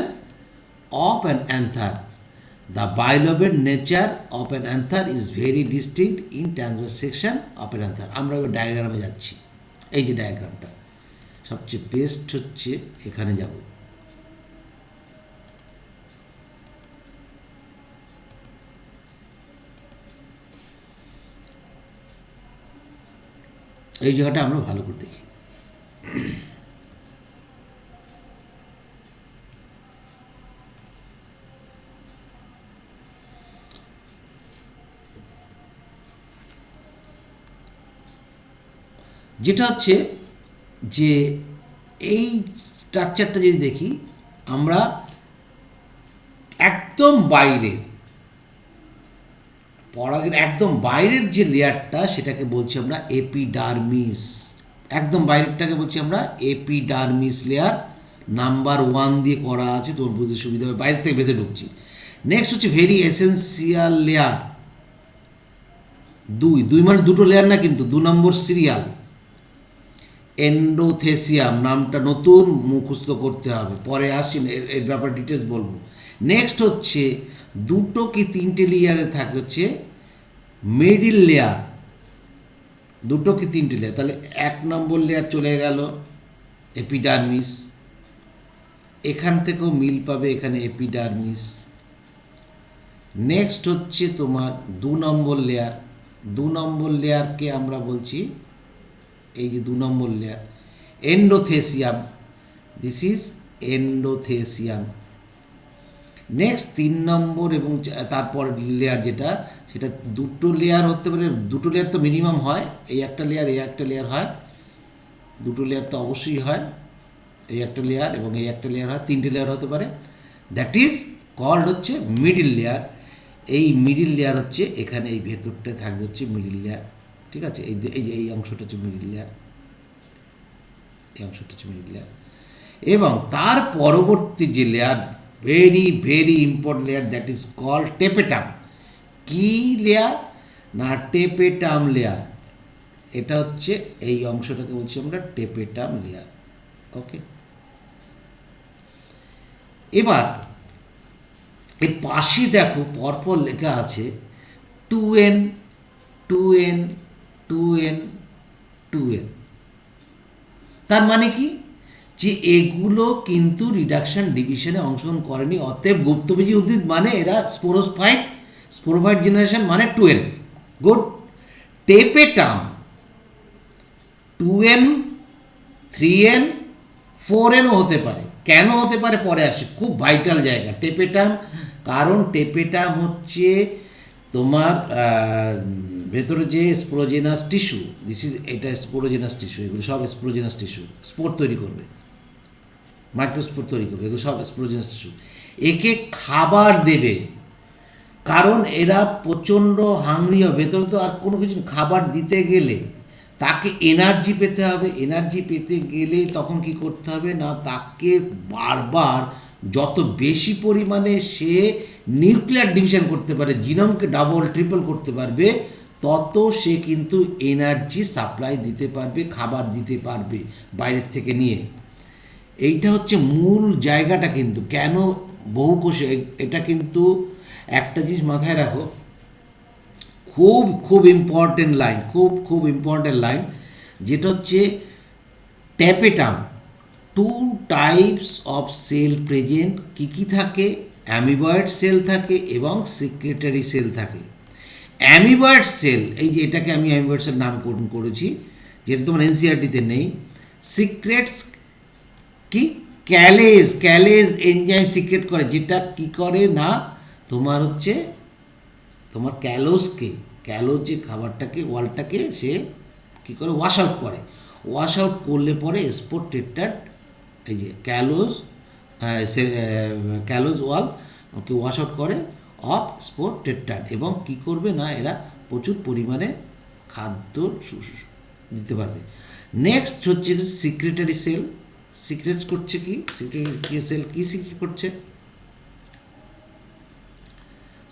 of an anther. The bilobed nature of an anther is very distinct in transverse section of an anther. আমরা এবার ডায়াগ্রামে যাচ্ছি। এই যে ডায়াগ্রামটা সবচেয়ে বেস্ট হচ্ছে, এখানে যাব। এই জায়গাটা আমরা ভালো করে দেখি। যেটা হচ্ছে যে এই স্ট্রাকচারটা যদি দেখি আমরা, একদম বাইরের পরাগের একদম বাইরের যে লেয়ারটা সেটাকে বলছি আমরা এপিডার্মিস। একদম বাইরেরটাকে বলছি আমরা এপিডার্মিস লেয়ার, নাম্বার 1 দিয়ে করা আছে, তোমার বুঝতে সুবিধা হবে। বাইরে থেকে ভেতরে ঢুকছি। নেক্সট হচ্ছে ভেরি এসেন্সিয়াল লেয়ার, দুই মানে দুটো লেয়ার না কিন্তু, 2 নম্বর সিরিয়াল এন্ডোথেসিয়াম, নামটা নতুন, মুখস্থ করতে হবে, পরে আসছি এর ব্যাপারে ডিটেলস বলবো। নেক্সট হচ্ছে 2 কি 3টে লেয়ারে থাকে হচ্ছে মিডিল লেয়ার, 2 কি 3টে লেয়ার, তাহলে 1 নম্বর লেয়ার চলে গেল এপিডার্মিস, এখান থেকেও মিল পাবে, এখানে এপিডার্মিস। নেক্সট হচ্ছে তোমার 2 নম্বর লেয়ার, 2 নম্বর লেয়ারকে আমরা বলছি, এই যে 2 নম্বর layer endothecium, this is endothecium. Next 3 নম্বর এবং তারপর লেয়ার যেটা, সেটা 2টো লেয়ার হতে পারে, 2টো লেয়ার তো মিনিমাম হয়, এই একটা লেয়ার এই একটা লেয়ার হয়, 2টো লেয়ার তো অবশ্যই হয়, এই একটা লেয়ার এবং এই একটা লেয়ার হয়, 3টে লেয়ার হতে পারে, দ্যাট ইজ কল্ড হচ্ছে মিডিল লেয়ার। এই মিডিল লেয়ার হচ্ছে এখানে এই ভেতরটায় থাকবে হচ্ছে মিডিল লেয়ার। ঠিক আছে? এই অংশটা হচ্ছে মিডিল লেয়ার, এই অংশটা হচ্ছে মিডিল লেয়ার। এবং তার পরবর্তী যে layer, very very important layer, that is called tapetum. কি লেয়ার না? Tapetum layer. এটা হচ্ছে এই অংশটাকে বলছি আমরা টেপেটাম লেয়ার। ওকে, এবার এই পাশে দেখো পরপর লেখা আছে 2n 2n 2n 2n। তার মানে কি? যে এগুলো কিন্তু রিডাকশন ডিভিশনে অংশগ্রহণ করেনি, অতএব গুপ্তবীজী উদ্ভিদ মানে এরা স্পোরোফাইট জেনারেশন মানে 2n। Good. Tapetum 2n 3n 4nও হতে পারে। কেন হতে পারে পরে আসছে, খুব ভাইটাল জায়গা টেপেটাম। কারণ টেপেটাম হচ্ছে তোমার ভেতরে যে স্পোরোজেনাস টিস্যু, এটা স্পোরোজেনাস টিস্যু, এগুলো সব স্পোরোজেনাস টিস্যু, স্পোর তৈরি করবে। মাইক্রোস্পোর তৈরি করবে, এগুলো সব স্পোরোজেনাস টিস্যু। একে খাবার দেবে, কারণ এরা প্রচণ্ড হাংরি হবে, ভেতরে তো আর কোনো কিছু খাবার দিতে গেলে তাকে এনার্জি পেতে হবে। এনার্জি পেতে গেলে তখন কি করতে হবে না, তাকে বারবার যত বেশি পরিমাণে সে নিউক্লিয়ার ডিভিশন করতে পারে, জিনোমকে ডাবল ট্রিপল করতে পারবে, তত সে কিন্তু এনার্জি সাপ্লাই দিতে পারবে, খাবার দিতে পারবে বাইরের থেকে নিয়ে। এইটা হচ্ছে মূল জায়গাটা। কিন্তু কেন বহুকোষে, এটা কিন্তু একটা জিনিস মাথায় রাখো, খুব খুব ইম্পর্টেন্ট লাইন, খুব খুব ইম্পর্টেন্ট লাইন, যেটা হচ্ছে tapetum. Two types of cell present, কী কী থাকে? অ্যামিবয়েড সেল থাকে এবং সিক্রেটারি সেল থাকে। অ্যামিবয়েড সেল, এই যে এটাকে আমি অ্যামিবয়েড সেল নামকরণ করেছি, যেটা তোমার এনসিআরটিতে নেই। সিক্রেটস কি? ক্যালেজ এনজাইম সিক্রেট করে, যেটা কি করে না তোমার হচ্ছে তোমার ক্যালোজ যে খাবারটাকে, ওয়ালটাকে সে কী করে ওয়াশ আউট করে। ওয়াশ আউট করলে পরে স্পোর টেট্রাড, এই যে ক্যালোজ ওয়াল ওকে ওয়াশ আউট করে অফ স্পোর টেট্রাড, এবং কি করবে না এরা প্রচুর পরিমাণে খাদ্য দিতে পারবে। নেক্সট হচ্ছে সিক্রেটারি সেল। সিক্রেট করছে কি? সিক্রেটারি সেল কি সিক্রেট করছে?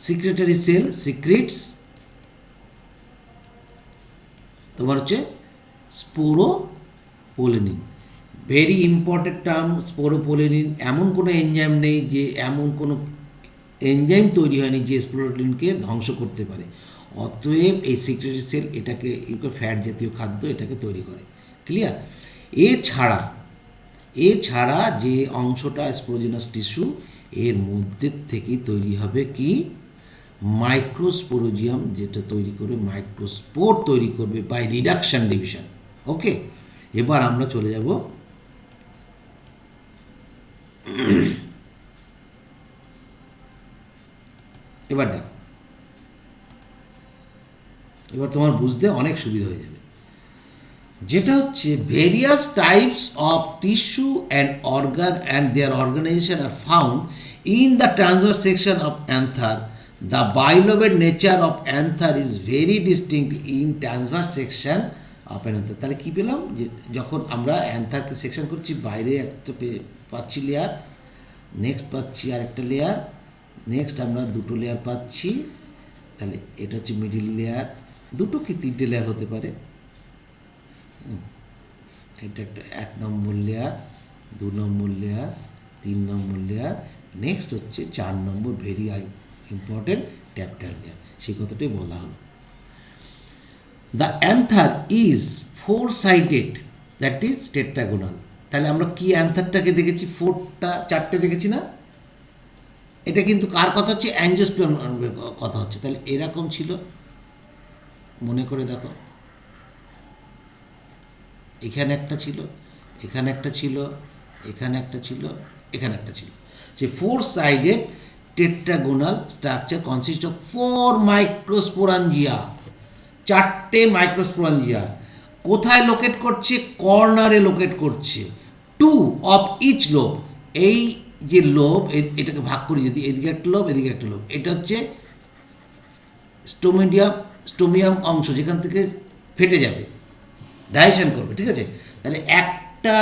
সিক্রেটারি সেল সিক্রেটস তোমার হচ্ছে sporopollenin. Very important term sporopollenin. এমন কোনো এনজাইম নেই, যে এমন কোনো এনজাইম তৈরি হয়নি যে স্পোরোপোলেনিনকে ধ্বংস করতে পারে। অতএব এই সিক্রেটারি সেল এটাকে ফ্যাট জাতীয় খাদ্য এটাকে তৈরি করে। ক্লিয়ার? এছাড়া যে অংশটা স্পোরোজেনাস টিস্যু, এর মধ্যে থেকেই তৈরি হবে কি? মাইক্রোস্পোরোজিয়াম, যেটা তৈরি করবে মাইক্রোস্পোর তৈরি করবে বাই রিডাকশন ডিভিশন। ওকে, এবার আমরা চলে যাব এবার দেখো, এবার তোমার বুঝতে অনেক সুবিধা হয়ে যাবে। যেটা হচ্ছে various types of tissue and organ and their organisation are found in the transverse section of anther. The bilobed nature of anther is very distinct in transverse section of anther. তাহলে কী পেলাম? যে যখন আমরা অ্যান্থারকে সেকশন করছি, বাইরে একটা পাচ্ছি লেয়ার, নেক্সট পাচ্ছি আরেকটা লেয়ার, নেক্সট আমরা দুটো লেয়ার পাচ্ছি। তাহলে এটা হচ্ছে মিডিল লেয়ার, দুটো কি তিনটে লেয়ার হতে পারে। এটা একটা 1 নম্বর লেয়ার, 2 নম্বর লেয়ার, 3 নম্বর লেয়ার, নেক্সট হচ্ছে 4 নম্বর ভেরি ইম্পর্টেন্ট ট্যাপটাল লেয়ার। সেই কথাটাই বলা হলো। The anther is 4 sided, that is tetragonal. তাহলে আমরা কি অ্যান্থারটাকে দেখেছি? 4টে দেখেছি না? এটা কিন্তু কার কথা হচ্ছে? অ্যাঞ্জিওস্পার্মের কথা হচ্ছে। তাহলে এরকম ছিল, মনে করে দেখো, এখানে একটা ছিল, এখানে একটা ছিল, এখানে একটা ছিল, এখানে একটা ছিল। সে 4 সাইডেড টেট্রাগোনাল স্ট্রাকচার কনসিস্ট অফ 4 মাইক্রোস্পোরাঞ্জিয়া। 4টে মাইক্রোস্পোরাঞ্জিয়া কোথায় লোকেট করছে? কর্নারে লোকেট করছে। 2 অফ ইচ লোব। এই যে লোব, এটাকে ভাগ করি যদি, এদিকে একটা লোব, এদিকে একটা লোব, এটা হচ্ছে স্টোমিয়াম অংশ, যেখান থেকে ফেটে যাবে, ডাইজেশন করবে। ঠিক আছে? তাহলে একটা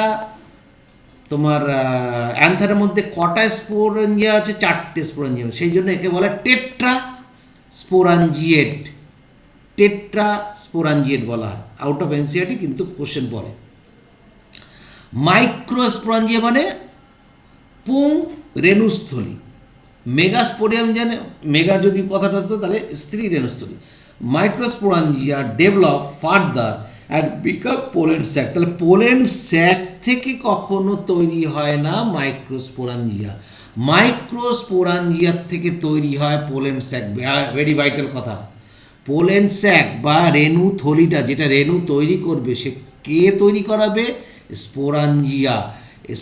তোমার অ্যান্থারের মধ্যে কটা স্পোরাঞ্জিয়া আছে? 4টে স্পোরাঞ্জিয়া। সেই জন্য একে বলে টেট্রা স্পোরাঞ্জিয়েট। টেট্রা স্পোরাঞ্জিয়েট বলা হয়। আউট অফ এনসিআরটি কিন্তু কোশ্চেন পড়ে। মাইক্রোস্পোরাঞ্জিয়া মানে পুং রেণুস্থলী। মেগাস্পোরিয়াম জানে, মেগা যদি কথাটা হতো তাহলে স্ত্রী রেণুস্থলী। Microsporangia develop further and become pollen sac. তাহলে পোলেন স্যাক থেকে কখনো তৈরি হয় না মাইক্রোস্পোরাঞ্জিয়া, মাইক্রোস্পোরাঞ্জিয়ার থেকে তৈরি হয় পোলেন স্যাক। ভেরি ভাইটাল কথা। পোলেন স্যাক বা রেণু থলিটা, যেটা রেণু তৈরি করবে, সে কে তৈরি করাবে? স্পোরাঞ্জিয়া।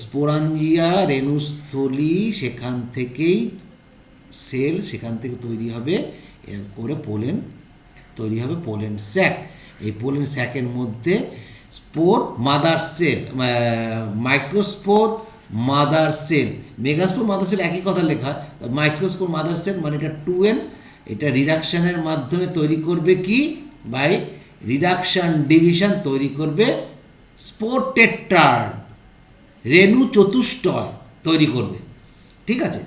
স্পোরাঞ্জিয়া রেণুস্থলী, সেখান থেকেই সেল, সেখান থেকে তৈরি হবে, এরপরে পোলেন তৈরি হবে, পোলেন স্যাক। এই পোলেন স্যাকের মধ্যে spore, mother sell, microspore, mother sell. Megaspore mother sell একই কথা লেখা, মাইক্রোস্পোর মাদার সেল মানে এটা 2n, এটা রিডাকশানের মাধ্যমে তৈরি করবে কি, বাই রিডাকশান ডিভিশন তৈরি করবে স্পোর টেট্রাড, রেণু চতুষ্টয় তৈরি করবে। ঠিক আছে,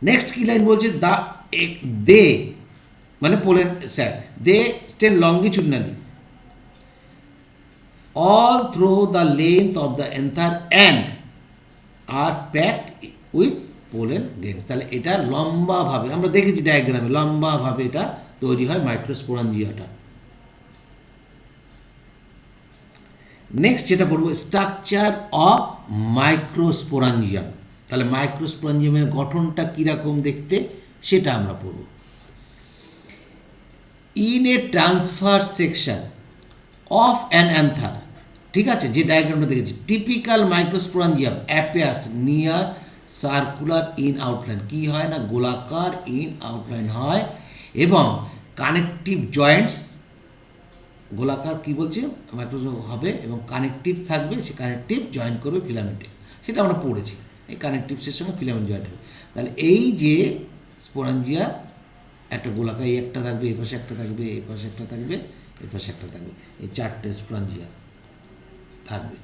নেক্সট কি লাইন বলছে, দে মানে pollen sac, they stay longitudinally all through the length of the anther and are packed with pollen grains। তাহলে এটা লম্বাভাবে, আমরা দেখেছি ডায়াগ্রামে, লম্বাভাবে এটা তৈরি হয় মাইক্রোস্পোরাঞ্জিয়াটা। নেক্সট যেটা পড়বো, স্ট্রাকচার অফ মাইক্রোস্পোরাঞ্জিয়াম। তাহলে মাইক্রোস্পোরাঞ্জিয়ামের গঠনটা কীরকম দেখতে সেটা আমরা পড়ব। In a transverse section of an anther, ঠিক আছে, যে ডায়াগ্রামটা দেখেছি, typical microsporangium appears near circular in outline. কী হয় না, গোলাকার ইন আউটলাইন হয়, এবং কানেকটিভ জয়েন্টস, গোলাকার কী বলছে মাইক্রোস্পোর হবে, এবং কানেকটিভ থাকবে, সে কানেকটিভ জয়েন করবে ফিলামেন্টে, সেটা আমরা পড়েছি, এই কানেকটিভসের সঙ্গে ফিলামেন্ট জয়েন্ট হবে। তাহলে এই যে স্পোরাঞ্জিয়া একটা গোলাকার, এই একটা থাকবে, এই পাশে একটা থাকবে, এই পাশে একটা থাকবে, এই পাশে একটা থাকবে, এই চারটে স্পোরাঞ্জিয়া থাকবে।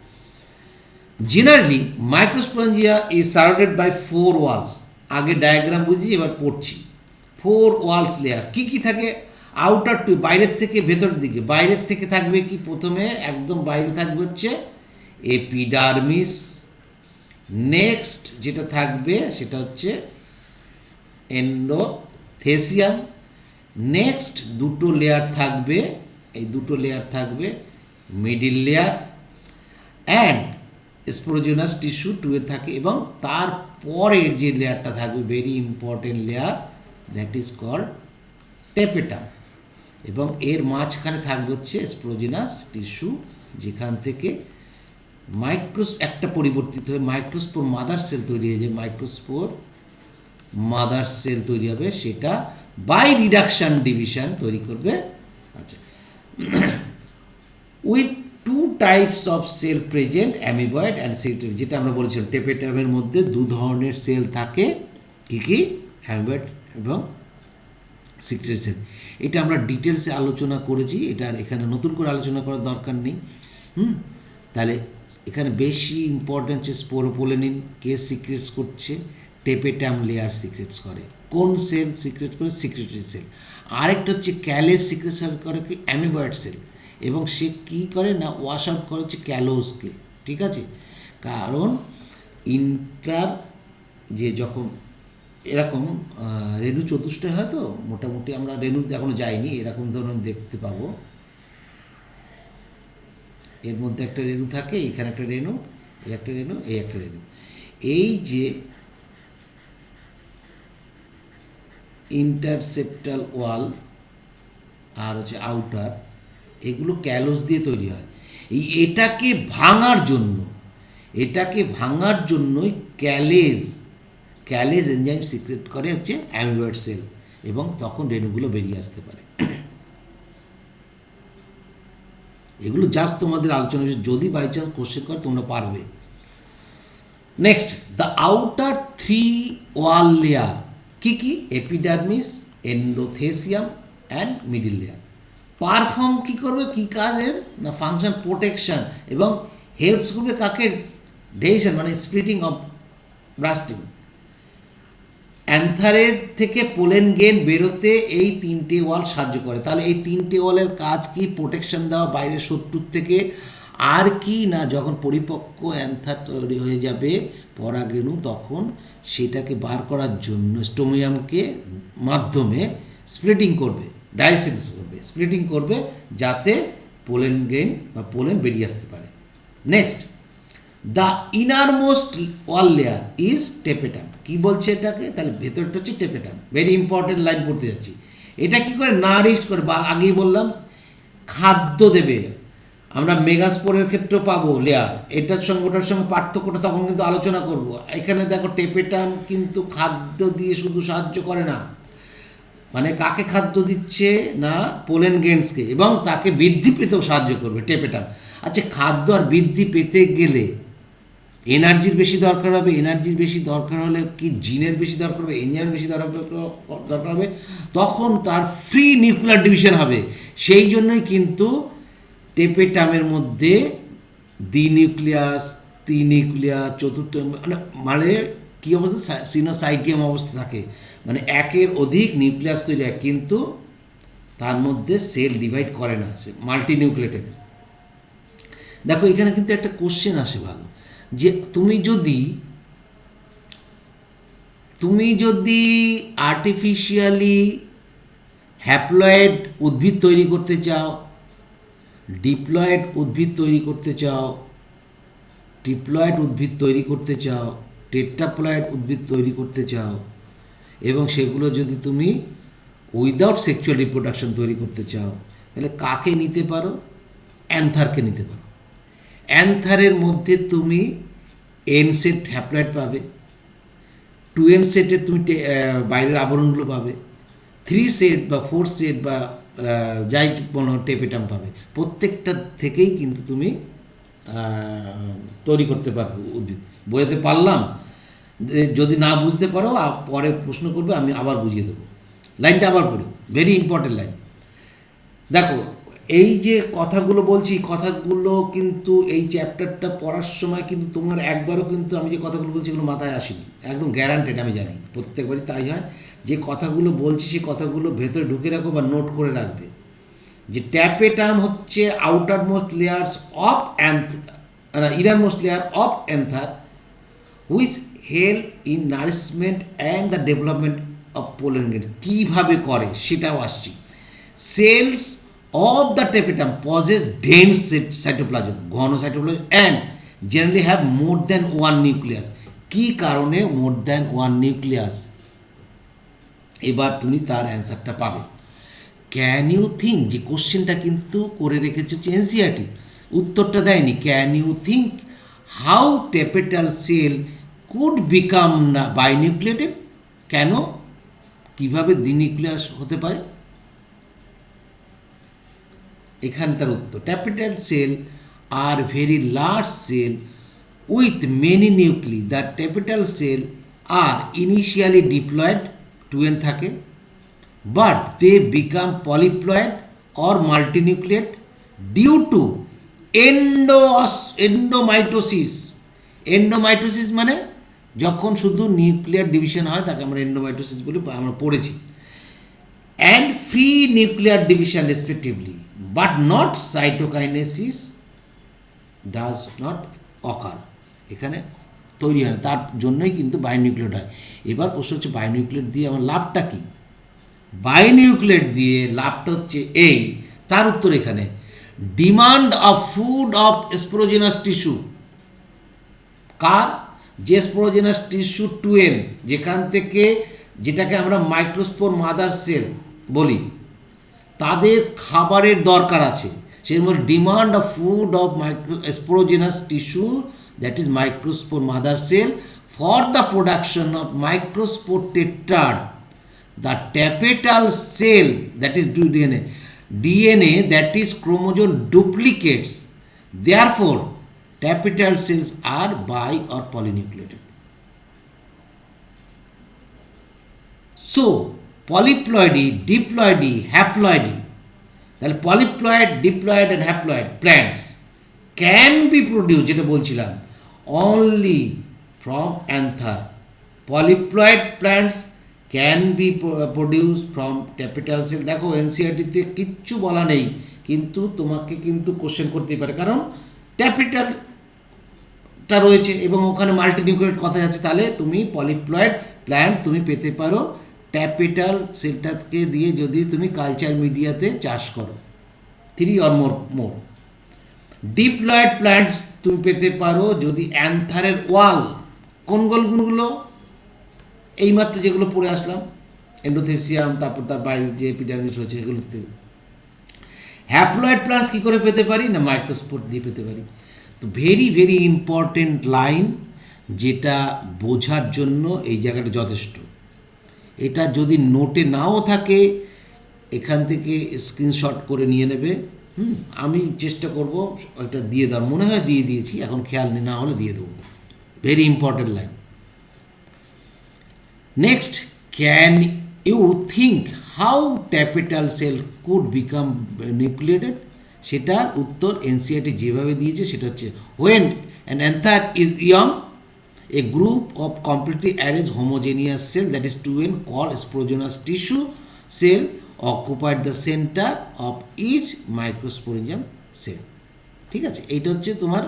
Generally microsporangia is surrounded by 4 walls. আগে ডায়াগ্রাম বুঝছি, এবার পড়ছি। 4 ওয়ালস লেয়ার কী কী থাকে, আউটার টু, বাইরের থেকে ভেতরের দিকে, বাইরের থেকে থাকবে কি, প্রথমে একদম বাইরে থাকবে হচ্ছে এপিডার্মিস, নেক্সট যেটা থাকবে সেটা হচ্ছে এন্ডোথেসিয়াম, নেক্সট দুটো লেয়ার থাকবে, এই দুটো লেয়ার থাকবে middle layer, and sporogenous tissue 2 এর থাকে, এবং তারপরের যে লেয়ারটা থাকবে very important layer, that is called tapetum, এবং এর মাঝখানে থাকবে হচ্ছে স্পোরোজেনাস টিস্যু, যেখান থেকে একটা পরিবর্তিত হয়ে মাইক্রোস্পোর মাদার সেল তৈরি হয়ে যায়, মাইক্রোস্পোর মাদার সেল তৈরি হবে, সেটা বাই রিডাকশান ডিভিশন তৈরি করবে। আচ্ছা, with 2 types of cell present, amoeboid and secretory, যেটা আমরা বলেছিলাম টেপেটামের মধ্যে 2 ধরনের সেল থাকে, কী কী, অ্যামিবয়েড এবং সিক্রেটরি সেল। এটা আমরা ডিটেলসে আলোচনা করেছি, এটা আর এখানে নতুন করে আলোচনা করার দরকার নেই। তাহলে এখানে বেশি ইম্পর্টেন্ট হচ্ছে স্পোরোপোলেনিন কে সিক্রেটস করছে, টেপেটাম লেয়ার সিক্রেটস করে। কোন সেল সিক্রেট করে, সিক্রেটরি সেল। আরেকটা হচ্ছে ক্যালেস সিক্রেটস করে কি, অ্যামিবয়েড সেল, এবং সে কী করে না, ওয়াশ আউট করে হচ্ছে ক্যালোসকে। ঠিক আছে, কারণ ইন্টার যে যখন এরকম রেণু চতুষ্টয় হয়, তো মোটামুটি আমরা রেণু এখনও যাইনি, এরকম ধরনের দেখতে পাবো, এর মধ্যে একটা রেণু থাকে, এখানে একটা রেণু, এই একটা রেণু, এই একটা রেণু, এই যে ইন্টারসেপ্টাল ওয়াল আর হচ্ছে আউটার, এগুলো ক্যালোস দিয়ে তৈরি হয়। এটাকে ভাঙার জন্যই ক্যালেজ এনজাইম সিক্রেট করে হচ্ছে অ্যামিবয়েড সেল, এবং তখন রেণুগুলো বেরিয়ে আসতে পারে। এগুলো জাস্ট তোমাদের আলোচনা, যদি বাই চান্স কোশ্চেন করে তোমরা পারবে। Next, the outer 3 wall layer কী কী, epidermis, endothecium and middle layer. Perform কী করবে, কী কাজের না, ফাংশন প্রোটেকশন, এবং হেল্পস করবে কাকে, ডেইশন মানে স্প্লিটিং অফ ব্রাস্টিং। অ্যান্থারের থেকে পোলেন গেন বেরোতে এই 3টে ওয়াল সাহায্য করে। তাহলে এই 3টে ওয়ালের কাজ কি, প্রোটেকশন দেওয়া বাইরের শত্রুর থেকে, আর কি না, যখন পরিপক্ক অ্যান্থার তৈরি হয়ে যাবে পরাগরেণু, তখন সেটাকে বার করার জন্য স্টোমিয়ামকে মাধ্যমে স্প্লিটিং করবে, ডাইসিস করবে, স্প্লিটিং করবে, যাতে পোলেন গ্রেন বা পোলেন বেরিয়ে আসতে পারে। Next, the innermost wall layer is tapetum. কী বলছে এটাকে, তাহলে ভেতরটা হচ্ছে টেপেটাম। ভেরি ইম্পর্টেন্ট লাইন পড়তে যাচ্ছি। এটা কি করে, নারিশ করে, বা আগেই বললাম খাদ্য দেবে। আমরা মেগাস্পোরের ক্ষেত্রেও পাবো লেয়ার, এটার সঙ্গে ওটার সঙ্গে পার্থক্যটা তখন কিন্তু আলোচনা করব। এখানে দেখো টেপেটাম কিন্তু খাদ্য দিয়ে শুধু সাহায্য করে না, মানে কাকে খাদ্য দিচ্ছে না, পোলেন গ্রেনসকে, এবং তাকে বৃদ্ধি পেতেও সাহায্য করবে টেপেটাম। আচ্ছা, খাদ্য আর বৃদ্ধি পেতে গেলে এনার্জির বেশি দরকার হবে, এনার্জির বেশি দরকার হলে কি জিনের বেশি দরকার হবে, এনজাইমের বেশি দরকার হবে, তখন তার ফ্রি নিউক্লিয়ার ডিভিশন হবে। সেই জন্যই কিন্তু টেপেটামের মধ্যে দ্বিনিউক্লিয়াস, ত্রিনিউক্লিয়াস, চতুর্থ মানে কী অবস্থা, সিনোসাইটিয়াম অবস্থা থাকে, মানে একের অধিক নিউক্লিয়াস তৈরি হয়, কিন্তু তার মধ্যে সেল ডিভাইড করে না, সে মাল্টি নিউক্লিয়েটেড। দেখো এখানে কিন্তু একটা কোশ্চেন আসে ভালো, যে তুমি যদি আর্টিফিশিয়ালি হ্যাপ্লয়েড উদ্ভিদ তৈরি করতে চাও, ডিপ্লয়েড উদ্ভিদ তৈরি করতে চাও, ট্রিপ্লয়েড উদ্ভিদ তৈরি করতে চাও, টেট্রাপ্লয়েড উদ্ভিদ তৈরি করতে চাও, এবং সেগুলো যদি তুমি উইদাউট সেক্সুয়াল রিপ্রোডাকশন তৈরি করতে চাও, তাহলে কাকে নিতে পারো? অ্যান্থারকে নিতে পারো। অ্যান্থারের মধ্যে তুমি এন সেট হ্যাপ্লয়েড পাবে, 2n সেটের তুমি বাইরের আবরণগুলো পাবে, 3 সেট বা 4 সেট বা যাই কোনো টেপেটাম পাবে। প্রত্যেকটা থেকেই কিন্তু তুমি তৈরি করতে পারবে উদ্ভিদ। বোঝাতে পারলাম? যদি না বুঝতে পারো পরে প্রশ্ন করবে, আমি আবার বুঝিয়ে দেবো। লাইনটা আবার পড়ি, ভেরি ইম্পর্টেন্ট লাইন। দেখো এই যে কথাগুলো বলছি, কথাগুলো কিন্তু এই চ্যাপ্টারটা পড়ার সময় কিন্তু তোমার একবারও কিন্তু আমি যে কথাগুলো বলছি এগুলো মাথায় আসেনি, একদম গ্যারান্টেড, আমি জানি প্রত্যেকবারই তাই হয়। যে কথাগুলো বলছি সেই কথাগুলো ভেতরে ঢুকে রাখো বা নোট করে রাখবে, যে ট্যাপেটাম হচ্ছে outer most layers of innermost layer of anther which help in nourishment and the development of pollen grain. কীভাবে করে সেটাও আসছি। Cells of the tapetum possess dense cytoplasm, ঘন cytoplasm, and generally have more than one nucleus. কি কারণে more than one nucleus? এবার তুমি তার অ্যান্সারটা পাবে। ক্যান ইউ থিঙ্ক, যে কোশ্চেনটা কিন্তু করে রেখেছো এনসিইআরটি, উত্তরটা দেয়নি। Can you think how tapetal cell could become binucleated? কেন, কিভাবে দ্বিনিউক্লিয়াস হতে পারে? এখানে তার উত্তর, tapetal cell are very large cell with many nuclei. The tapetal cell are initially diploid, 2n থাকে, but they become polyploid or multinucleate due to endomitosis. Endomitosis মানে যখন শুধু নিউক্লিয়ার ডিভিশন হয় তাকে আমরা এন্ডোমাইটোসিস বলি, আমরা পড়েছি। And free nuclear division respectively, but not cytokinesis does not occur, এখানে তৈরি হয় না, তার জন্যই কিন্তু বায়োনিউক্লিয়েট হয়। এবার প্রশ্ন হচ্ছে বায়োনিউক্লিয়েট দিয়ে আমার লাভটা কী? বায়োনিউক্লিয়েট দিয়ে লাভটা হচ্ছে এই, তার উত্তর এখানে, demand of food of sporogenous tissue. কার? যে স্পোরোজেনাস টিস্যু 2n, যেখান থেকে, যেটাকে আমরা মাইক্রোস্পোর মাদার সেল বলি, তাদের খাবারের দরকার আছে। সেই মধ্যে demand of food of sporogenous tissue, that is microspore mother cell, for the production of microspore tetrad, the tapetal cell, that is DNA that is chromosome duplicates, therefore tapetal cells are bi or polynucleated. So polyploidy, diploidy, haploidy, তাহলে polyploid, diploid and haploid plants can be produce, যেটা বলছিলাম, only from anther. Polyploid plants can be produce from tapetal cell. দেখো এনসিইআরটিতে কিচ্ছু বলা নেই, কিন্তু তোমাকে কিন্তু কোশ্চেন করতেই পারে, কারণ ট্যাপেটালটা রয়েছে এবং ওখানে মাল্টিনিউক্লিয়েট কথা আছে। তাহলে তুমি পলিপ্লয়েড প্ল্যান্ট তুমি পেতে পারো ট্যাপেটাল সেলটাকে দিয়ে, যদি তুমি কালচার মিডিয়াতে চাষ করো, 3 or more। ডিপ্লয়েড প্ল্যান্টস তুমি পেতে পারো যদি অ্যান্থারের ওয়াল, কোন গুণগুলো এইমাত্র যেগুলো পড়ে আসলাম, এন্ডোথেসিয়াম, তারপর তার বাইরে যে এপিডার্মিস রয়েছে সেগুলোতে। হ্যাপ্লয়েড প্ল্যান্টস কী করে পেতে পারি? না মাইক্রোস্পোর দিয়ে পেতে পারি। তো ভেরি ভেরি ইম্পর্টেন্ট লাইন, যেটা বোঝার জন্য এই জায়গাটা যথেষ্ট। এটা যদি নোটে নাও থাকে, এখান থেকে স্ক্রিনশট করে নিয়ে নেবে। আমি চেষ্টা করব এটা দিয়ে দেওয়ার, মনে হয় দিয়ে দিয়েছি, এখন খেয়াল নেই, না হলে দিয়ে দেবো। Very important line. Next, can you think how capital cell could become nucleated? সেটার উত্তর এনসিআরটি যেভাবে দিয়েছে সেটা হচ্ছে when an anther is young, a group of completely arranged homogeneous cell that is 2n called sporogenous tissue cell occupied the center of each microsporidium cell. ঠিক আছে, এইটা হচ্ছে তোমার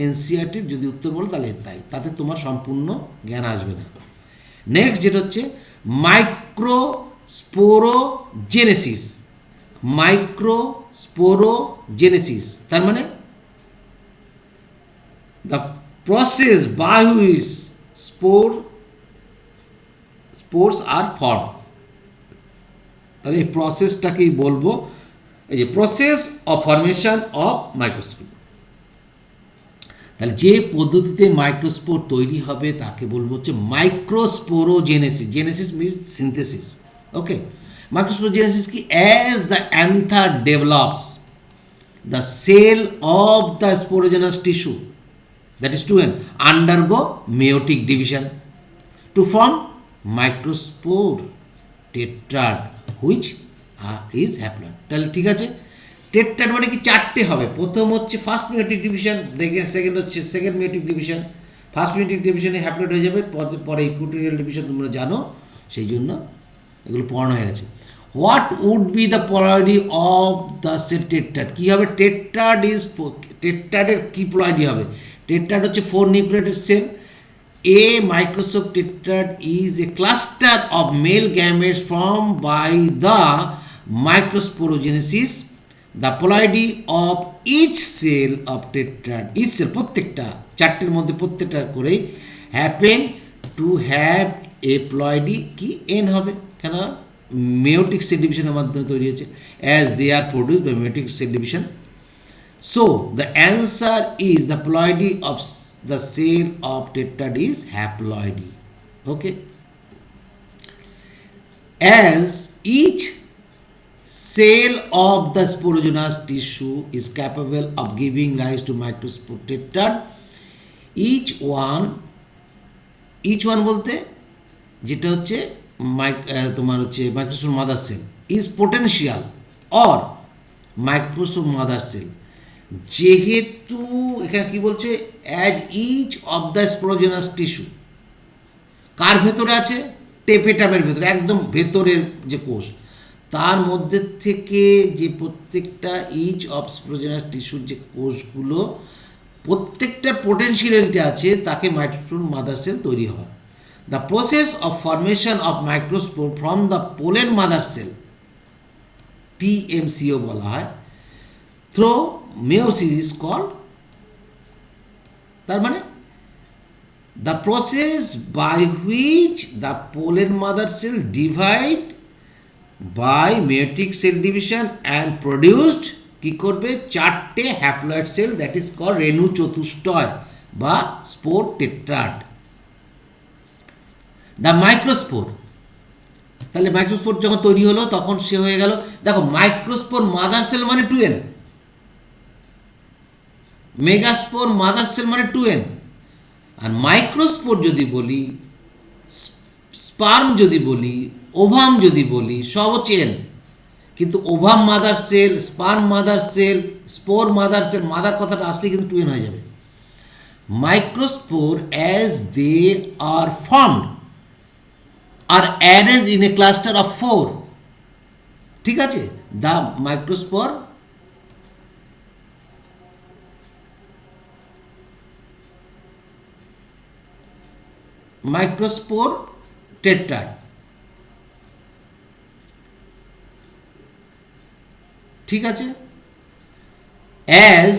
এনসিআরটির যদি উত্তর বলো তাহলে তাই, তাতে তোমার সম্পূর্ণ জ্ঞান আসবে না। নেক্সট যেটা হচ্ছে মাইক্রোস্পোরোজেনেসিস। মাইক্রোস্পোরোজেনেসিস তার মানে the process by which spores are form. তাহলে এই প্রসেসটাকেই বলবো, এই যে process of formation of microscope. তাহলে যে পদ্ধতিতে মাইক্রোস্পোর তৈরি হবে তাকে বলবো হচ্ছে microsporogenesis. Genesis means synthesis. Okay, microsporogenesis কি? As the anther develops the cell of the sporogenous tissue, that is 2n, undergo meiotic division to form microspore tetrad which is haploid. তাহলে ঠিক আছে, টেট্রাড মানে কি? চারটে হবে। প্রথম হচ্ছে ফার্স্ট মিওটিক ডিভিশন, সেকেন্ড হচ্ছে সেকেন্ড মিওটিক ডিভিশন, ফার্স্ট মিওটিক ডিভিশনে হ্যাপ্লয়েড হয়ে যাবে, পরে ইকুইটোরিয়াল ডিভিশন তোমরা জানো, সেই জন্য এগুলো পড়ানো হয়ে গেছে। What would be the ploidy of the cell tetrad? কী হবে? টেট্রাডের কী পলয়েডি হবে? টেট্রাড হচ্ছে 4 nucleated cell. A microscope tetrad is a cluster of male gametes formed by the microsporogenesis. The ploidy of each cell of tetrad, each cell প্রত্যেকটা চারটের মধ্যে প্রত্যেকটার করেই happen to have a ploidy কি n হবে, কেন? meiotic cell division মাধ্যমে তৈরি হয়েছে, as they are produced by meiotic cell division. So the answer is the ploidy of the cell of tetrad is haploidy. Okay, as each cell of the sporogenous tissue is capable of giving rise to microspore tetrad, each one বলতে যেটা হচ্ছে তোমার হচ্ছে microspore mother cell is potential or microspore mother cell. যেহেতু এখানে কি বলছে? As each of the sporogenous tissue, কার ভেতরে আছে? টেপেটামের ভেতরে, একদম ভেতরের যে কোষ, তার মধ্যে থেকে যে প্রত্যেকটা ইচ অফ স্পোরোজেনাস টিস্যুর যে কোষগুলো প্রত্যেকটা পোটেনশিয়ালিটি আছে, তাকে মাইক্রোস্পোর মাদার সেল তৈরি হয়। The process of formation of microspore from the pollen mother cell, পিএমসিও বলা হয়, থ্রো meiosis is called, তার মানে the process by which the pollen mother cell divide by meiotic cell division and produced কি করবে? চারটে haploid cell, that is called রেণু চতুষ্টয় বা স্পোর টেট্রাড। দ্য মাইক্রোস্পোর, তাহলে মাইক্রোস্পোর যখন তৈরি হলো তখন সে হয়ে গেল, দেখো মাইক্রোস্পোর মাদার সেল মানে 2n, মেগাস্পোর মাদার সেল মানে 2n, আর মাইক্রোস্পোর যদি বলি, স্পার্ম যদি বলি, ওভাম যদি বলি, সব হচ্ছে n। কিন্তু ovum mother cell, sperm mother cell, spore mother cell, mother কথাটা আসলে কিন্তু 2n হয়ে যাবে। Microspore as they are formed are arrange in a cluster of 4, ঠিক আছে? দ্য মাইক্রোস্পোর মাইক্রোস্পোর টেট্রাড, ঠিক আছে? As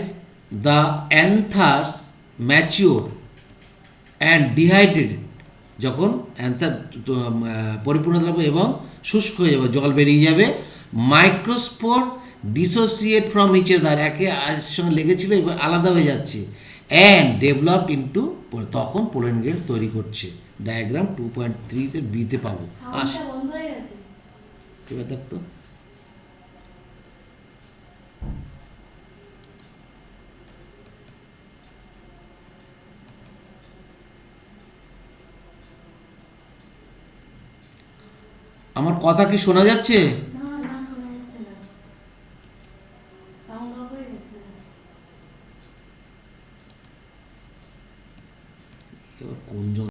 the anthers mature and dehydrated, যখন অ্যান্থার পরিপূর্ণতা লাভ এবং শুষ্ক হয়ে যাবে, জল বেরিয়ে যাবে, microspore dissociate from each other, একে সঙ্গে লেগেছিল এবার আলাদা হয়ে যাচ্ছে, অ্যান্ড ডেভেলপড ইন্টু, তখন পোলেন গ্রেন তৈরি করছে। ডায়াগ্রাম 2.3-তে বিতে পাবো। এবার দেখতো আমার কথা কি শোনা যাচ্ছে? না না শোনা যাচ্ছে না, সাউন্ড অফ হয়ে গেছে। এবার কোন